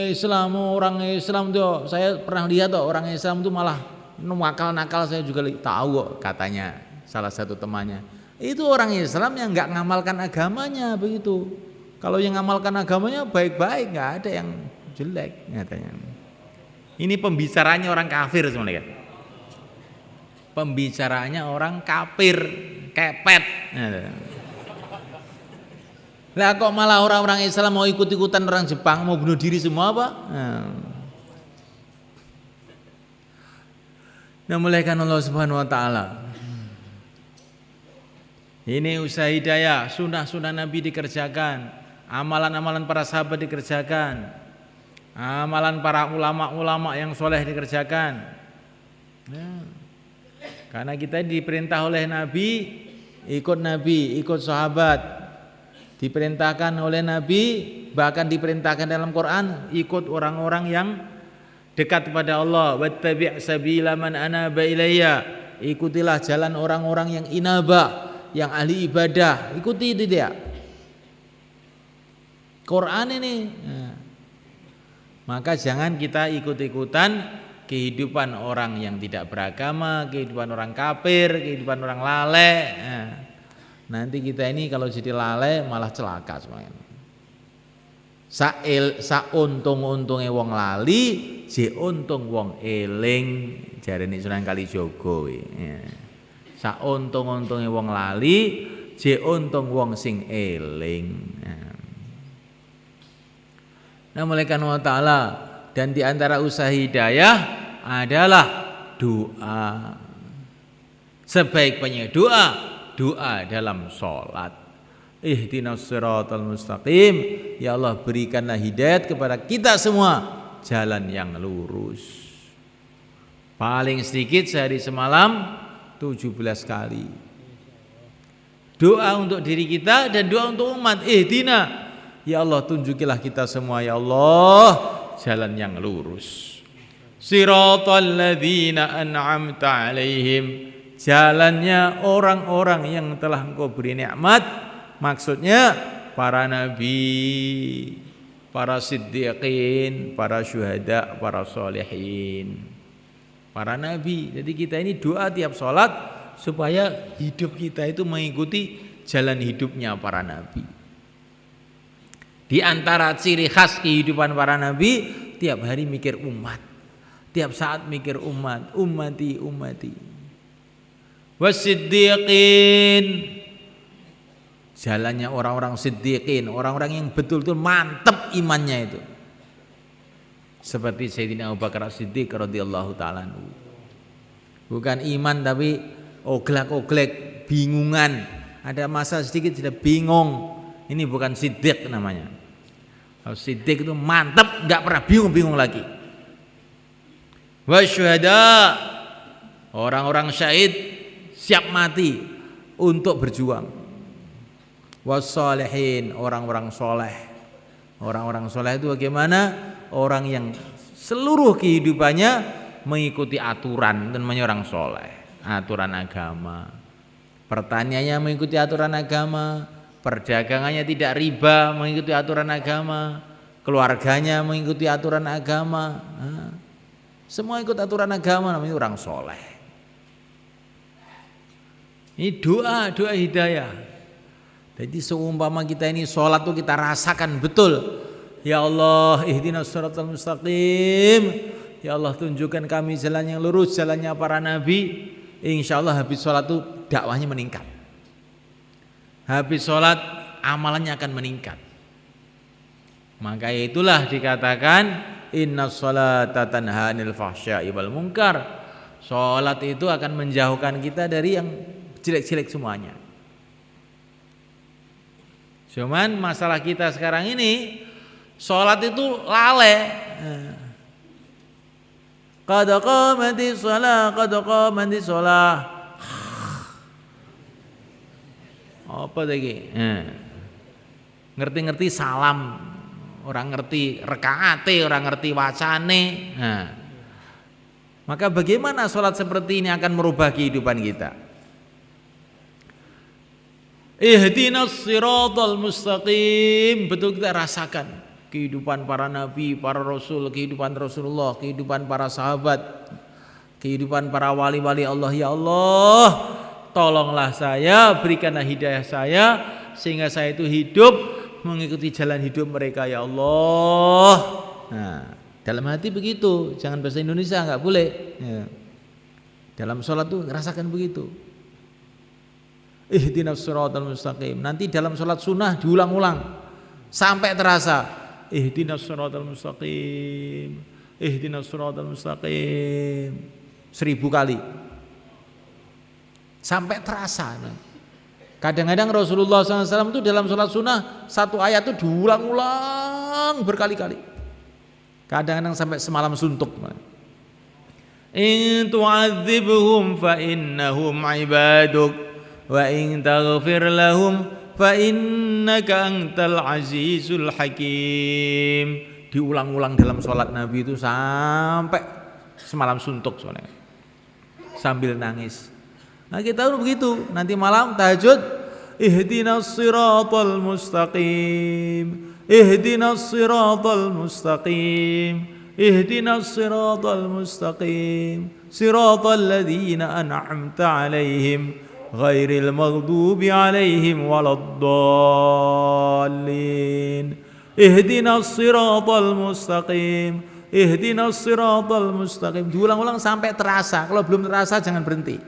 Speaker 1: Islam, orang Islam tuh saya pernah lihat tuh orang Islam tuh malah nakal-nakal, saya juga tahu kok katanya salah satu temannya. Itu orang Islam yang nggak ngamalkan agamanya begitu. Kalau yang ngamalkan agamanya baik-baik, nggak ada yang jelek katanya. Ini pembicaranya orang kafir sebenarnya. Pembicaranya orang kafir, kepet. Lah kok malah orang-orang Islam mau ikut-ikutan orang Jepang, mau bunuh diri semua apa? Nah, mulai kan Allah Subhanahu wa taala. Ini usaha hidayah, sunnah-sunnah Nabi dikerjakan, amalan-amalan para sahabat dikerjakan. Amalan para ulama-ulama yang soleh dikerjakan. Karena kita diperintah oleh Nabi, ikut sahabat. Diperintahkan oleh Nabi, bahkan diperintahkan dalam Quran, ikut orang-orang yang dekat kepada Allah. Wattabi' sabila man anaba ilayya. Ikutilah jalan orang-orang yang inabah, yang ahli ibadah. Ikuti itu dia. Quran ini. Nah, maka jangan kita ikut-ikutan kehidupan orang yang tidak beragama, kehidupan orang kafir, kehidupan orang lalai. Nah, nanti kita ini kalau jadi lalai malah celaka semuanya. Untung-untunge wong lali, si untung wong eling, jarene Sunan Kalijaga kuwi. Untung-untunge wong lali, si untung wong sing eling. Nah, malaikat Allah Ta'ala, dan di antara usaha hidayah adalah doa. Sebaik-baiknya doa dalam sholat. Ihdinas siratal mustaqim, ya Allah berikanlah hidayat kepada kita semua jalan yang lurus. Paling sedikit sehari semalam 17 kali. Doa untuk diri kita dan doa untuk umat. Ihdina, ya Allah tunjukilah kita semua ya Allah jalan yang lurus. Siratal ladzina an'amta alaihim, jalannya orang-orang yang telah Engkau beri nikmat. Maksudnya para nabi, para siddiqin, para syuhada, para sholihin. Para nabi. Jadi kita ini doa tiap sholat supaya hidup kita itu mengikuti jalan hidupnya para nabi. Di antara ciri khas kehidupan para nabi, tiap hari mikir umat. Tiap saat mikir umat, ummati. Wasiddiqin, jalannya orang-orang siddiqin, orang-orang yang betul-betul mantap imannya itu. Seperti Sayyidina Abu Bakar As-Siddiq radhiyallahu ta'ala anhu. Bukan iman tapi oglek-oglek, bingungan. Ada masa sedikit sudah bingung. Ini bukan siddiq namanya. Kalau siddiq itu mantap, enggak pernah bingung-bingung lagi. Wasyuhada, orang-orang syahid siap mati untuk berjuang. Wassalihin, orang-orang soleh. Orang-orang soleh itu bagaimana? Orang yang seluruh kehidupannya mengikuti aturan dan orang soleh. Aturan agama. Pertanyaannya mengikuti aturan agama. Perdagangannya tidak riba, mengikuti aturan agama. Keluarganya mengikuti aturan agama. Semua ikut aturan agama, namanya orang soleh. Ini doa hidayah. Jadi seumpama kita ini sholat tuh kita rasakan betul. Ya Allah, ihdinas siratal mustaqim. Ya Allah tunjukkan kami jalan yang lurus, jalannya para nabi. Insya Allah habis sholat tuh dakwahnya meningkat. Habis sholat amalannya akan meningkat. Maka itulah dikatakan innas sholata tanha 'anil fahsya'i wal munkar. Sholat itu akan menjauhkan kita dari yang jelek-jelek semuanya. Cuman masalah kita sekarang ini sholat itu lalai. Qad qamatis shalah. Apa lagi? Ngerti-ngerti salam, orang ngerti rekaate, orang ngerti wacane. Maka bagaimana sholat seperti ini akan merubah kehidupan kita? Ihdinas siratal mustaqim, betul kita rasakan kehidupan para nabi, para rasul, kehidupan Rasulullah, kehidupan para sahabat, kehidupan para wali-wali Allah. Ya Allah, tolonglah saya, berikanlah hidayah saya sehingga saya itu hidup mengikuti jalan hidup mereka ya Allah. Nah, dalam hati begitu, jangan bahasa Indonesia, enggak boleh. Ya. Dalam sholat tuh rasakan begitu. Ihdinas siratal mustaqim. Nanti dalam sholat sunnah diulang-ulang sampai terasa. Ihdinas siratal mustaqim. Ihdinas siratal mustaqim. 1000 kali. Sampai terasa. Kadang-kadang Rasulullah SAW itu dalam sholat sunnah satu ayat itu diulang-ulang berkali-kali. Kadang-kadang sampai semalam suntuk. In tu'adzibhum fa innahum ibaduk wa in taghfir lahum fa innaka antal azizul hakim. Diulang-ulang dalam sholat Nabi itu sampai semalam suntuk soalnya. Sambil nangis. Nah kita harus begitu. Nanti malam tahajud, ihdinas siratal mustaqim. ihdinas siratal mustaqim, ihdinas siratal mustaqim, siratal ladzina an'amta 'alaihim ghairil maghdubi 'alaihim waladdallin. Ihdinas siratal mustaqim, ihdinas siratal mustaqim. Diulang-ulang sampai terasa. Kalau belum terasa jangan berhenti.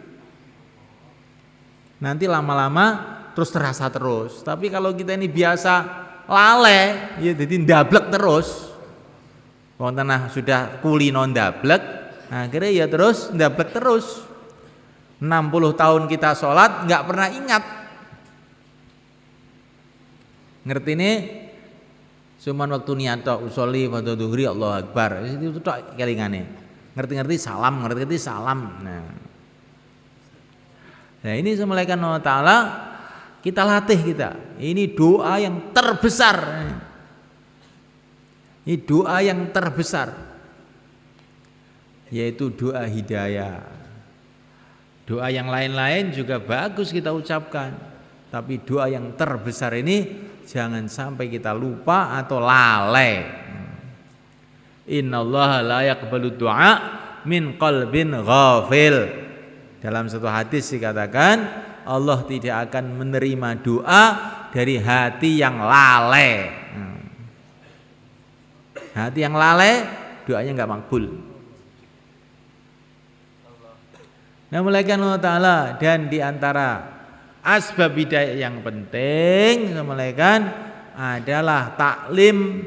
Speaker 1: Nanti lama-lama terus terasa terus. Tapi kalau kita ini biasa lalai, ya jadi ndablek terus. Wong tanah sudah kulino ndablek, akhirnya ya terus ndablek terus. 60 tahun kita sholat nggak pernah ingat. Ngerti ini? Cuman waktu niat tok usolli wa dhuhri Allahu akbar. Itu tok kelingane. Ngerti-ngerti salam, ngerti-ngerti salam. Nah, ini semulaikan Allah Ta'ala kita latih kita. Ini doa yang terbesar. Ini doa yang terbesar. Yaitu doa hidayah. Doa yang lain-lain juga bagus kita ucapkan. Tapi doa yang terbesar ini jangan sampai kita lupa atau lalai. Innallaha la yaqbalu du'a min qalbin ghafil. Dalam satu hadis dikatakan Allah tidak akan menerima doa dari hati yang lalai. Hati yang lalai doanya enggak makbul. Nah, mulaikan Allah Ta'ala dan diantara asbab hidayah yang penting semulaikan adalah taklim.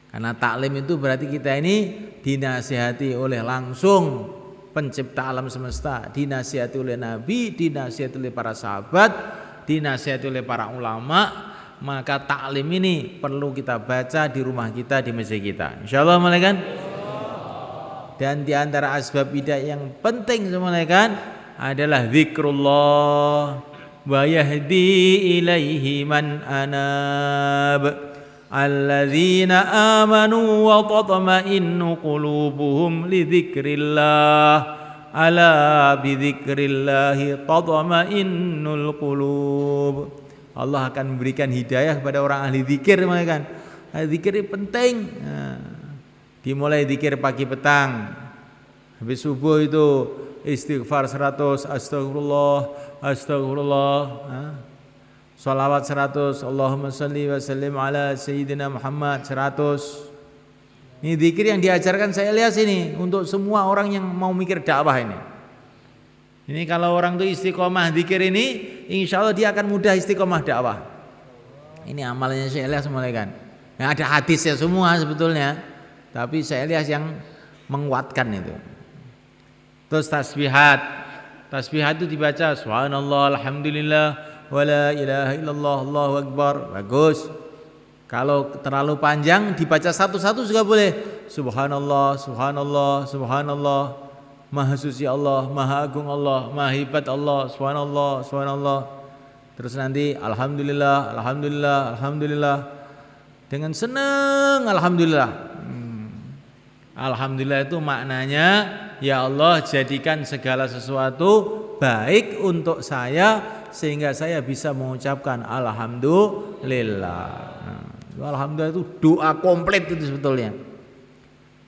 Speaker 1: Karena taklim itu berarti kita ini dinasihati oleh langsung pencipta alam semesta, dinasihati oleh Nabi, dinasihati oleh para sahabat, dinasihati oleh para ulama. Maka taklim ini perlu kita baca di rumah kita, di masjid kita, insyaallah mulaikan. Dan diantara asbab hidayah yang penting semulaikan adalah zikrullah wa yahdi ilaihi man anab alladzina amanu wa tatma'innu qulubuhum li dzikrillah ala bi dzikrillah tatma'innul qulub. Allah akan memberikan hidayah kepada orang ahli zikir, kan. Zikir penting. Dimulai zikir pagi petang. Habis subuh itu istighfar 100, astagfirullah, astagfirullah. Salawat 100, Allahumma salli wa sallim ala sayyidina Muhammad 100. Ini zikir yang diajarkan saya lihat sini untuk semua orang yang mau mikir dakwah ini. Ini kalau orang itu istiqomah zikir ini, insya Allah dia akan mudah istiqomah dakwah. Ini amalnya saya lihat semua kan. Nah, ada hadisnya semua sebetulnya, tapi saya lihat yang menguatkan itu. Terus tasbihat. Tasbihat itu dibaca subhanallah, alhamdulillah, wala ilaha illallah, Allahu akbar. Bagus. Kalau terlalu panjang dibaca satu-satu juga boleh. Subhanallah, subhanallah, subhanallah. Maha suci Allah, maha agung Allah, maha hebat Allah, subhanallah, subhanallah. Terus nanti alhamdulillah, alhamdulillah, alhamdulillah. Dengan senang alhamdulillah. Alhamdulillah itu maknanya ya Allah jadikan segala sesuatu baik untuk saya sehingga saya bisa mengucapkan alhamdulillah. Alhamdulillah itu doa komplit itu sebetulnya.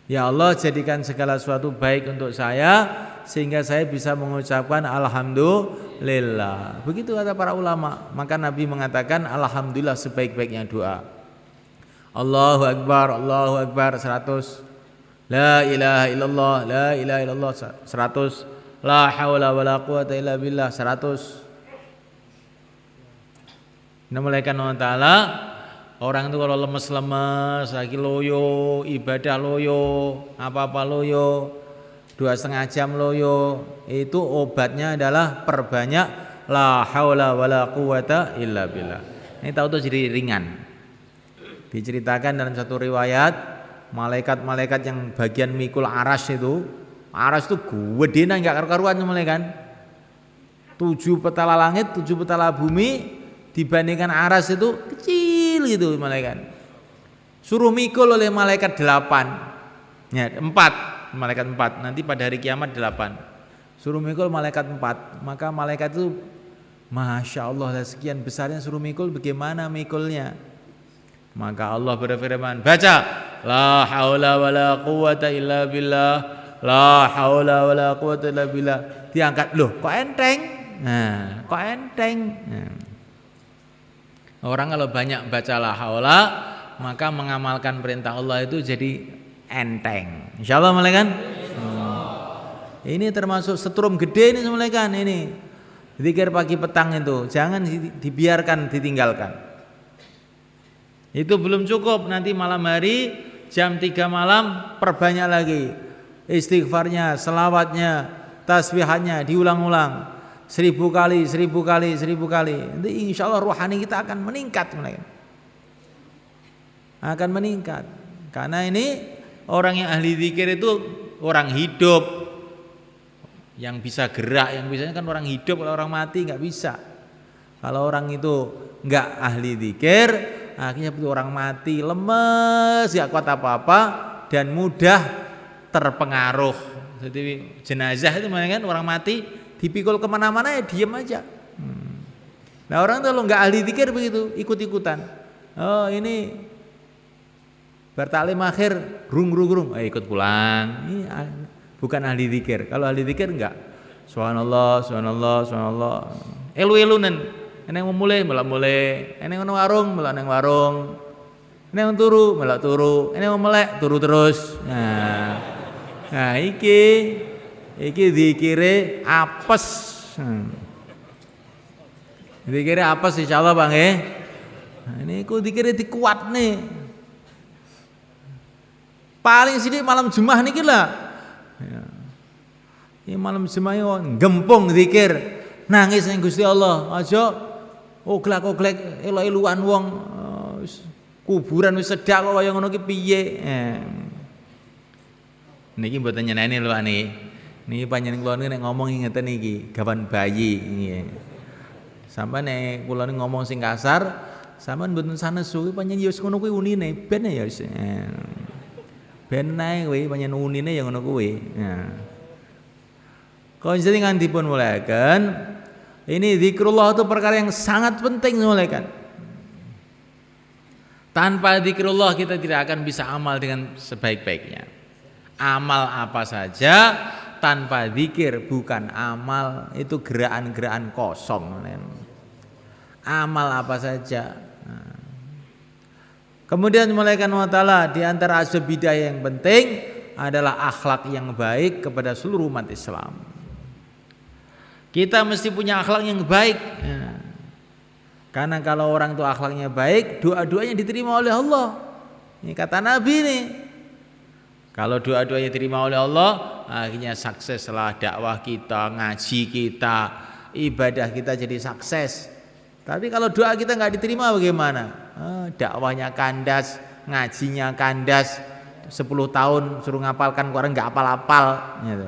Speaker 1: Ya Allah jadikan segala sesuatu baik untuk saya sehingga saya bisa mengucapkan alhamdulillah. Begitu kata para ulama. Maka Nabi mengatakan alhamdulillah sebaik-baiknya doa. Allahu akbar 100. La ilaha illallah, la ilaha illallah 100. La haula wala quwata illa billah 100. Namaikan Allah Ta'ala. Orang itu kalau lemes-lemes, lagi loyo, ibadah loyo, apa-apa loyo, 2,5 jam loyo, itu obatnya adalah perbanyak la haula wala quwata illa billah. Ini tahu tuh jadi ringan. Diceritakan dalam satu riwayat, malaikat-malaikat yang bagian mikul aras itu gedena enggak karu-karuan malaikat. 7 petala langit, 7 petala bumi dibandingkan aras itu kecil gitu malaikat. Suruh mikul oleh malaikat 8. Ya, 4, malaikat 4. Nanti pada hari kiamat 8. Suruh mikul malaikat 4. Maka malaikat itu Masya Allah sekian besarnya suruh mikul, bagaimana mikulnya? Maka Allah berfirman, baca la haula wala quwata illa billah, la haula wala quwata illa billah. Diangkat, loh kok enteng? Nah, kok enteng? Nah. Orang kalau banyak baca la haula, maka mengamalkan perintah Allah itu jadi enteng. Insyaallah malaikat. Ini termasuk setrum gede ini malaikat ini. Zikir pagi petang itu jangan dibiarkan ditinggalkan. Itu belum cukup, nanti malam hari jam 3 malam perbanyak lagi istighfarnya, selawatnya, tasbihannya diulang-ulang 1000 kali, 1000 kali, 1000 kali. Nanti insya Allah rohani kita akan meningkat, akan meningkat. Karena ini orang yang ahli zikir itu orang hidup yang bisa gerak, yang bisanya kan orang hidup, kalau orang mati nggak bisa. Kalau orang itu nggak ahli zikir, akhirnya orang mati lemes, gak kuat apa-apa dan mudah terpengaruh. Jadi jenazah itu kan orang mati dipikul kemana-mana ya diem aja. Nah orang itu kalau nggak ahli zikir begitu ikut-ikutan. Oh ini bertaklim akhir rung, ikut pulang. Ini bukan ahli zikir. Kalau ahli zikir enggak. Subhanallah, subhanallah, subhanallah. Elu-elunan. Ini yang mulai, melak mulai. Ini yang warung, melak nang warung. Ini yang turu, melak turu. Ini yang melek, turu terus. Nah iki zikire apes. Zikire apes insyaallah Bang Nah, ini ku zikire dikuat nih. Paling sithik malam Jumat niki lah. Ini malam Jumat gempung zikir, nangis ning Gusti Allah. Aja oglak-oglek elo-eluan wong kuburan wis sedak kok kaya ngono ki piye. Niki mboten nyeneni lho niki. Niki panjenengan kula nek ngomong ngeten iki, gawan bayi nggih. Sampeyan nek kula ngomong sing kasar, sampeyan mboten sanesu panjenengan ya wis ngono kuwi unine, ben ya wis. Ben nae kuwi panjenengan unine ya ngono kuwi. Nah. Konjenengan dipun muliakan, ini zikrullah itu perkara yang sangat penting muliakan. Tanpa zikrullah kita tidak akan bisa amal dengan sebaik-baiknya. Amal apa saja tanpa zikir bukan amal, itu gerakan-gerakan kosong. Amal apa saja. Kemudian mulaikan wa ta'ala di antara asbab hidayah yang penting adalah akhlak yang baik kepada seluruh umat Islam. Kita mesti punya akhlak yang baik. Karena kalau orang itu akhlaknya baik, doa-doanya diterima oleh Allah. Ini kata Nabi nih. Kalau doa-doanya diterima oleh Allah, akhirnya sukseslah dakwah kita, ngaji kita, ibadah kita jadi sukses. Tapi kalau doa kita nggak diterima bagaimana? Dakwahnya kandas, ngajinya kandas, 10 tahun suruh ngapalkan orang nggak apal-apal. Gitu.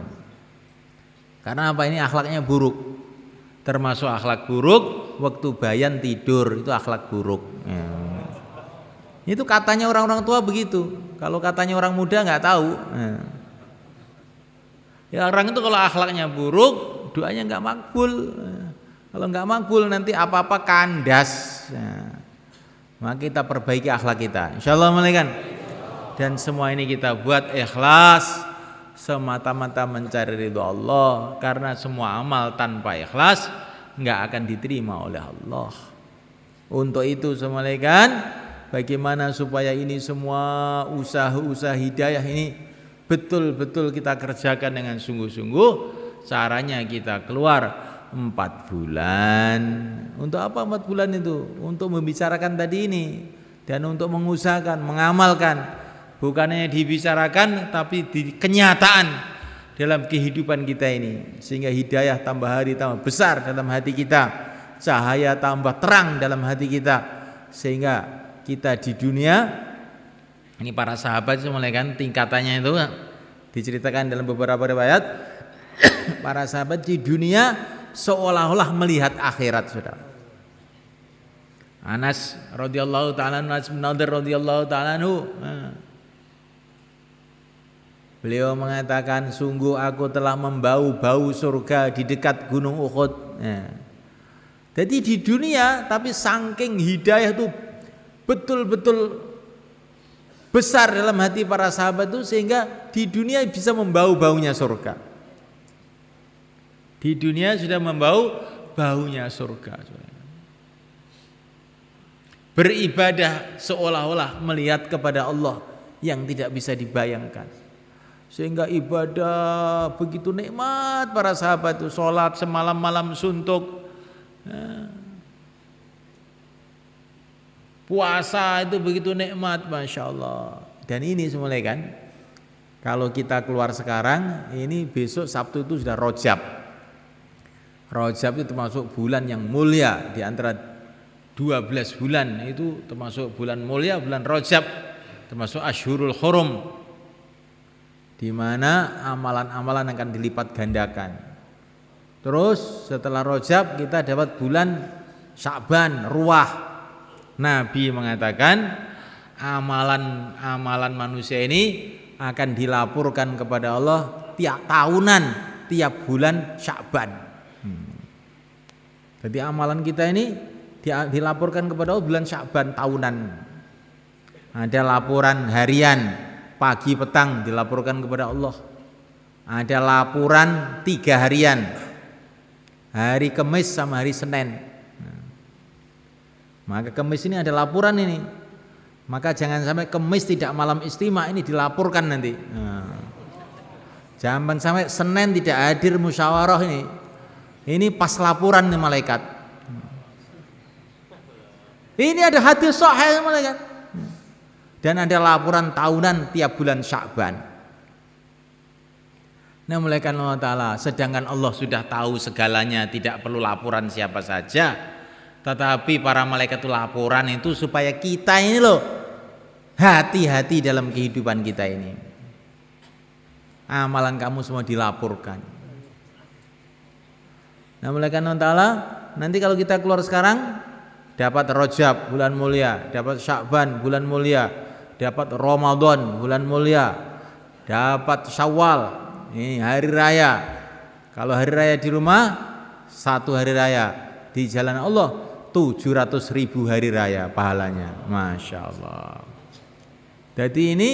Speaker 1: Karena apa? Ini akhlaknya buruk. Termasuk akhlak buruk waktu bayan tidur, itu akhlak buruk. Itu katanya orang-orang tua begitu. Kalau katanya orang muda nggak tahu. Ya orang itu kalau akhlaknya buruk, doanya nggak makbul. Kalau nggak makbul nanti apa-apa kandas. Maka kita perbaiki akhlak kita. Insyaallah malaikat. Dan semua ini kita buat ikhlas semata-mata mencari ridho Allah. Karena semua amal tanpa ikhlas nggak akan diterima oleh Allah. Untuk itu semua malaikat, bagaimana supaya ini semua usaha-usaha hidayah ini betul-betul kita kerjakan dengan sungguh-sungguh. Caranya kita keluar 4 bulan. Untuk apa 4 bulan itu? Untuk membicarakan tadi ini dan untuk mengusahakan, mengamalkan. Bukannya dibicarakan tapi di kenyataan dalam kehidupan kita ini. Sehingga hidayah tambah hari tambah besar dalam hati kita, cahaya tambah terang dalam hati kita, sehingga kita di dunia ini para sahabat mulai kan tingkatannya itu diceritakan dalam beberapa riwayat. Para sahabat di dunia seolah-olah melihat akhirat, saudara. Anas radhiyallahu ta'ala anhu, Anas bin Nadir radhiyallahu ta'ala anhu, beliau mengatakan, sungguh aku telah membau-bau surga di dekat gunung Uhud. Jadi di dunia, tapi saking hidayah itu betul-betul besar dalam hati para sahabat itu sehingga di dunia bisa membau baunya surga. Di dunia sudah membau baunya surga. Beribadah seolah-olah melihat kepada Allah yang tidak bisa dibayangkan. Sehingga ibadah begitu nikmat para sahabat itu, sholat semalam-malam suntuk. Puasa itu begitu nikmat, Masya Allah. Dan ini semula kan, kalau kita keluar sekarang, ini besok Sabtu itu sudah Rajab. Rajab itu termasuk bulan yang mulia. Di antara 12 bulan itu termasuk bulan mulia, bulan Rajab. Termasuk Ashhurul Hurum, di mana amalan-amalan akan dilipat gandakan. Terus setelah Rajab kita dapat bulan Sya'ban, Ruwah. Nabi mengatakan amalan-amalan manusia ini akan dilaporkan kepada Allah tiap tahunan, tiap bulan Sya'ban. Jadi amalan kita ini dilaporkan kepada Allah bulan Sya'ban tahunan. Ada laporan harian, pagi petang dilaporkan kepada Allah. Ada laporan 3 harian, hari Kamis sama hari Senin. Maka Kamis ini ada laporan ini. Maka jangan sampai Kamis tidak malam istima, ini dilaporkan nanti. Jangan sampai Senin tidak hadir musyawarah ini. Ini pas laporan nih malaikat. Ini ada hadis sahih malaikat. Dan ada laporan tahunan tiap bulan Sya'ban. Nah, malaikat Allah Ta'ala, sedangkan Allah sudah tahu segalanya, tidak perlu laporan siapa saja. Tetapi para malaikat itu laporan itu supaya kita ini loh hati-hati dalam kehidupan kita ini. Amalan kamu semua dilaporkan. Nah, malaikat Allah Ta'ala, nanti kalau kita keluar sekarang dapat Rajab bulan mulia, dapat Sya'ban bulan mulia, dapat Ramadan bulan mulia, dapat Syawal ini hari raya. Kalau hari raya di rumah, 1 hari raya, di jalan Allah 700.000 hari raya pahalanya. Masya Allah. Jadi ini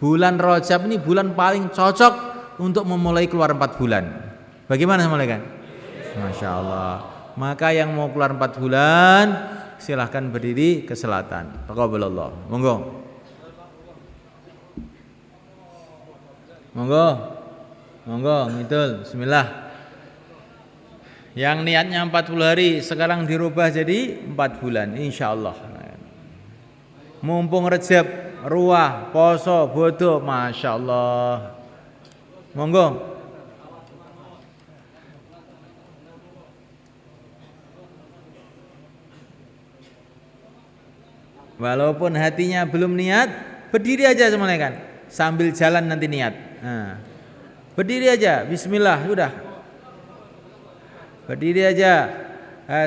Speaker 1: bulan Rajab ini bulan paling cocok untuk memulai keluar 4 bulan. Bagaimana malaikat? Masya Allah. Maka yang mau keluar 4 bulan silahkan berdiri ke selatan. Taqabbalallah. Monggo. Monggo. Monggo, ngidul. Bismillah. Yang niatnya 40 hari sekarang dirubah jadi 4 bulan insyaallah. Mumpung Rejab, Ruwah, poso, bodo, Masya Allah. Monggo. Walaupun hatinya belum niat, berdiri aja semuanya kan. Sambil jalan nanti niat. Berdiri aja, bismillah, sudah. Berdiri aja,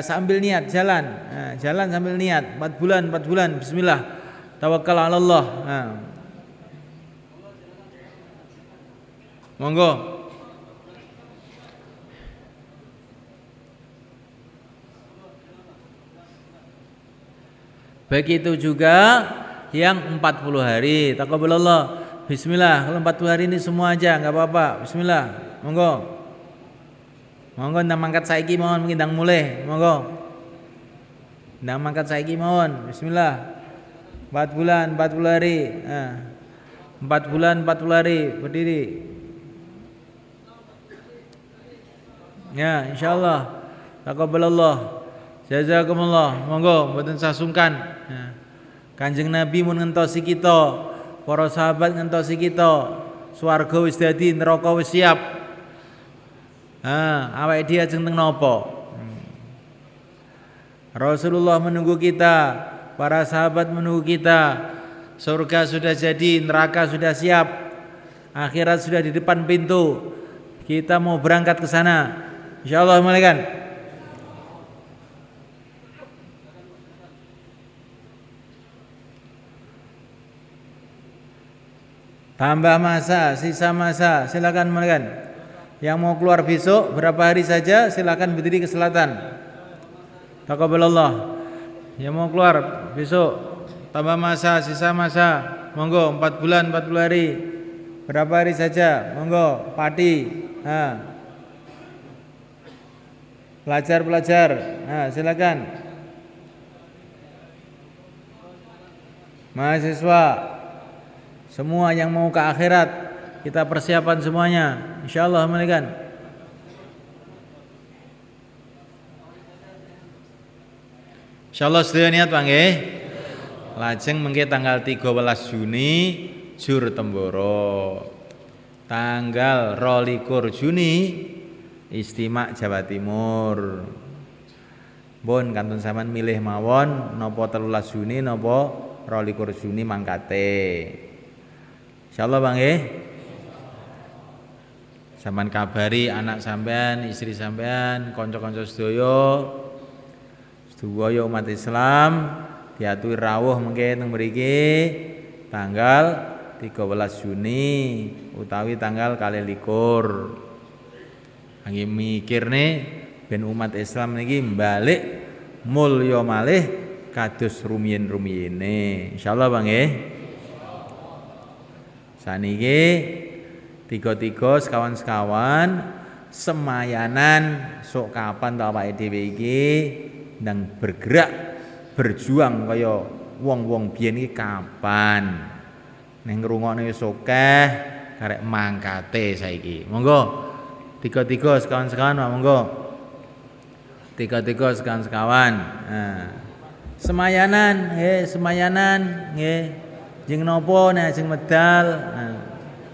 Speaker 1: sambil niat jalan, jalan sambil niat. 4 bulan, bismillah. Tawakkal 'ala Allah. Monggo. Begitu juga yang 40 hari. Taqabbalallah. Bismillah. Kalau 40 hari ini semua aja enggak apa-apa. Bismillah. Monggo. Monggo ndang mangkat saiki mawon mungkin ndang mulai. Monggo. Ndang mangkat saiki mawon. Bismillah. 4 bulan, 40 hari. 4 bulan, 40 hari berdiri. Ya, insyaallah. Taqabbalallah. Jazakumullah. Monggo mboten sah sungkan. Kanjeng Nabi mun ngentosi kita, para sahabat ngentosi kita, swarga wis dadi, neraka wis siap. Awake dhewe ajeng teng napa? Rasulullah menunggu kita, para sahabat menunggu kita. Surga sudah jadi, neraka sudah siap. Akhirat sudah di depan pintu. Kita mau berangkat ke sana. Insyaallah malaikat. Tambah masa, sisa masa, silakan malaikat. Yang mau keluar besok berapa hari saja silakan berdiri ke selatan. Taqabbalallah. Yang mau keluar besok tambah masa, sisa masa, monggo 4 bulan 40 hari. Berapa hari saja? Monggo, pati. Pelajar. Silakan. Mahasiswa, semua yang mau ke akhirat, kita persiapan semuanya. Insyaallah malikan. Insyaallah sedaya niat Pak nggih. Lajeng mengke tanggal 13 Juni Jur Temboro. Tanggal 22 Juni Istimak Jawa Timur. Pun kantun sampean milih mawon napa 13 Juni napa 22 Juni mangkate. Insyaallah Bang nggih. Sampeyan kabari anak sampean, istri sampean, kanca-kanca sedaya umat Islam diaturi rawuh mengke teng mriki tanggal 13 Juni utawi tanggal 21. Angge mikirne ben umat Islam niki balik mulya malih kados rumiyin-rumiyine. Insyaallah Bang nggih. Saniki tiga-tiga sekawan-sekawan semayanan sok kapan ta awake dhewe iki ndang bergerak berjuang kaya wong-wong biyen iki kapan. Ning ngrungokne wis akeh karek mangkate saiki. Monggo tiga-tiga sekawan-sekawan monggo. Tiga-tiga sekawan-sekawan. Semayanan, semayanan nggih. Jeng napa nek jeng medal.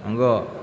Speaker 1: Monggo.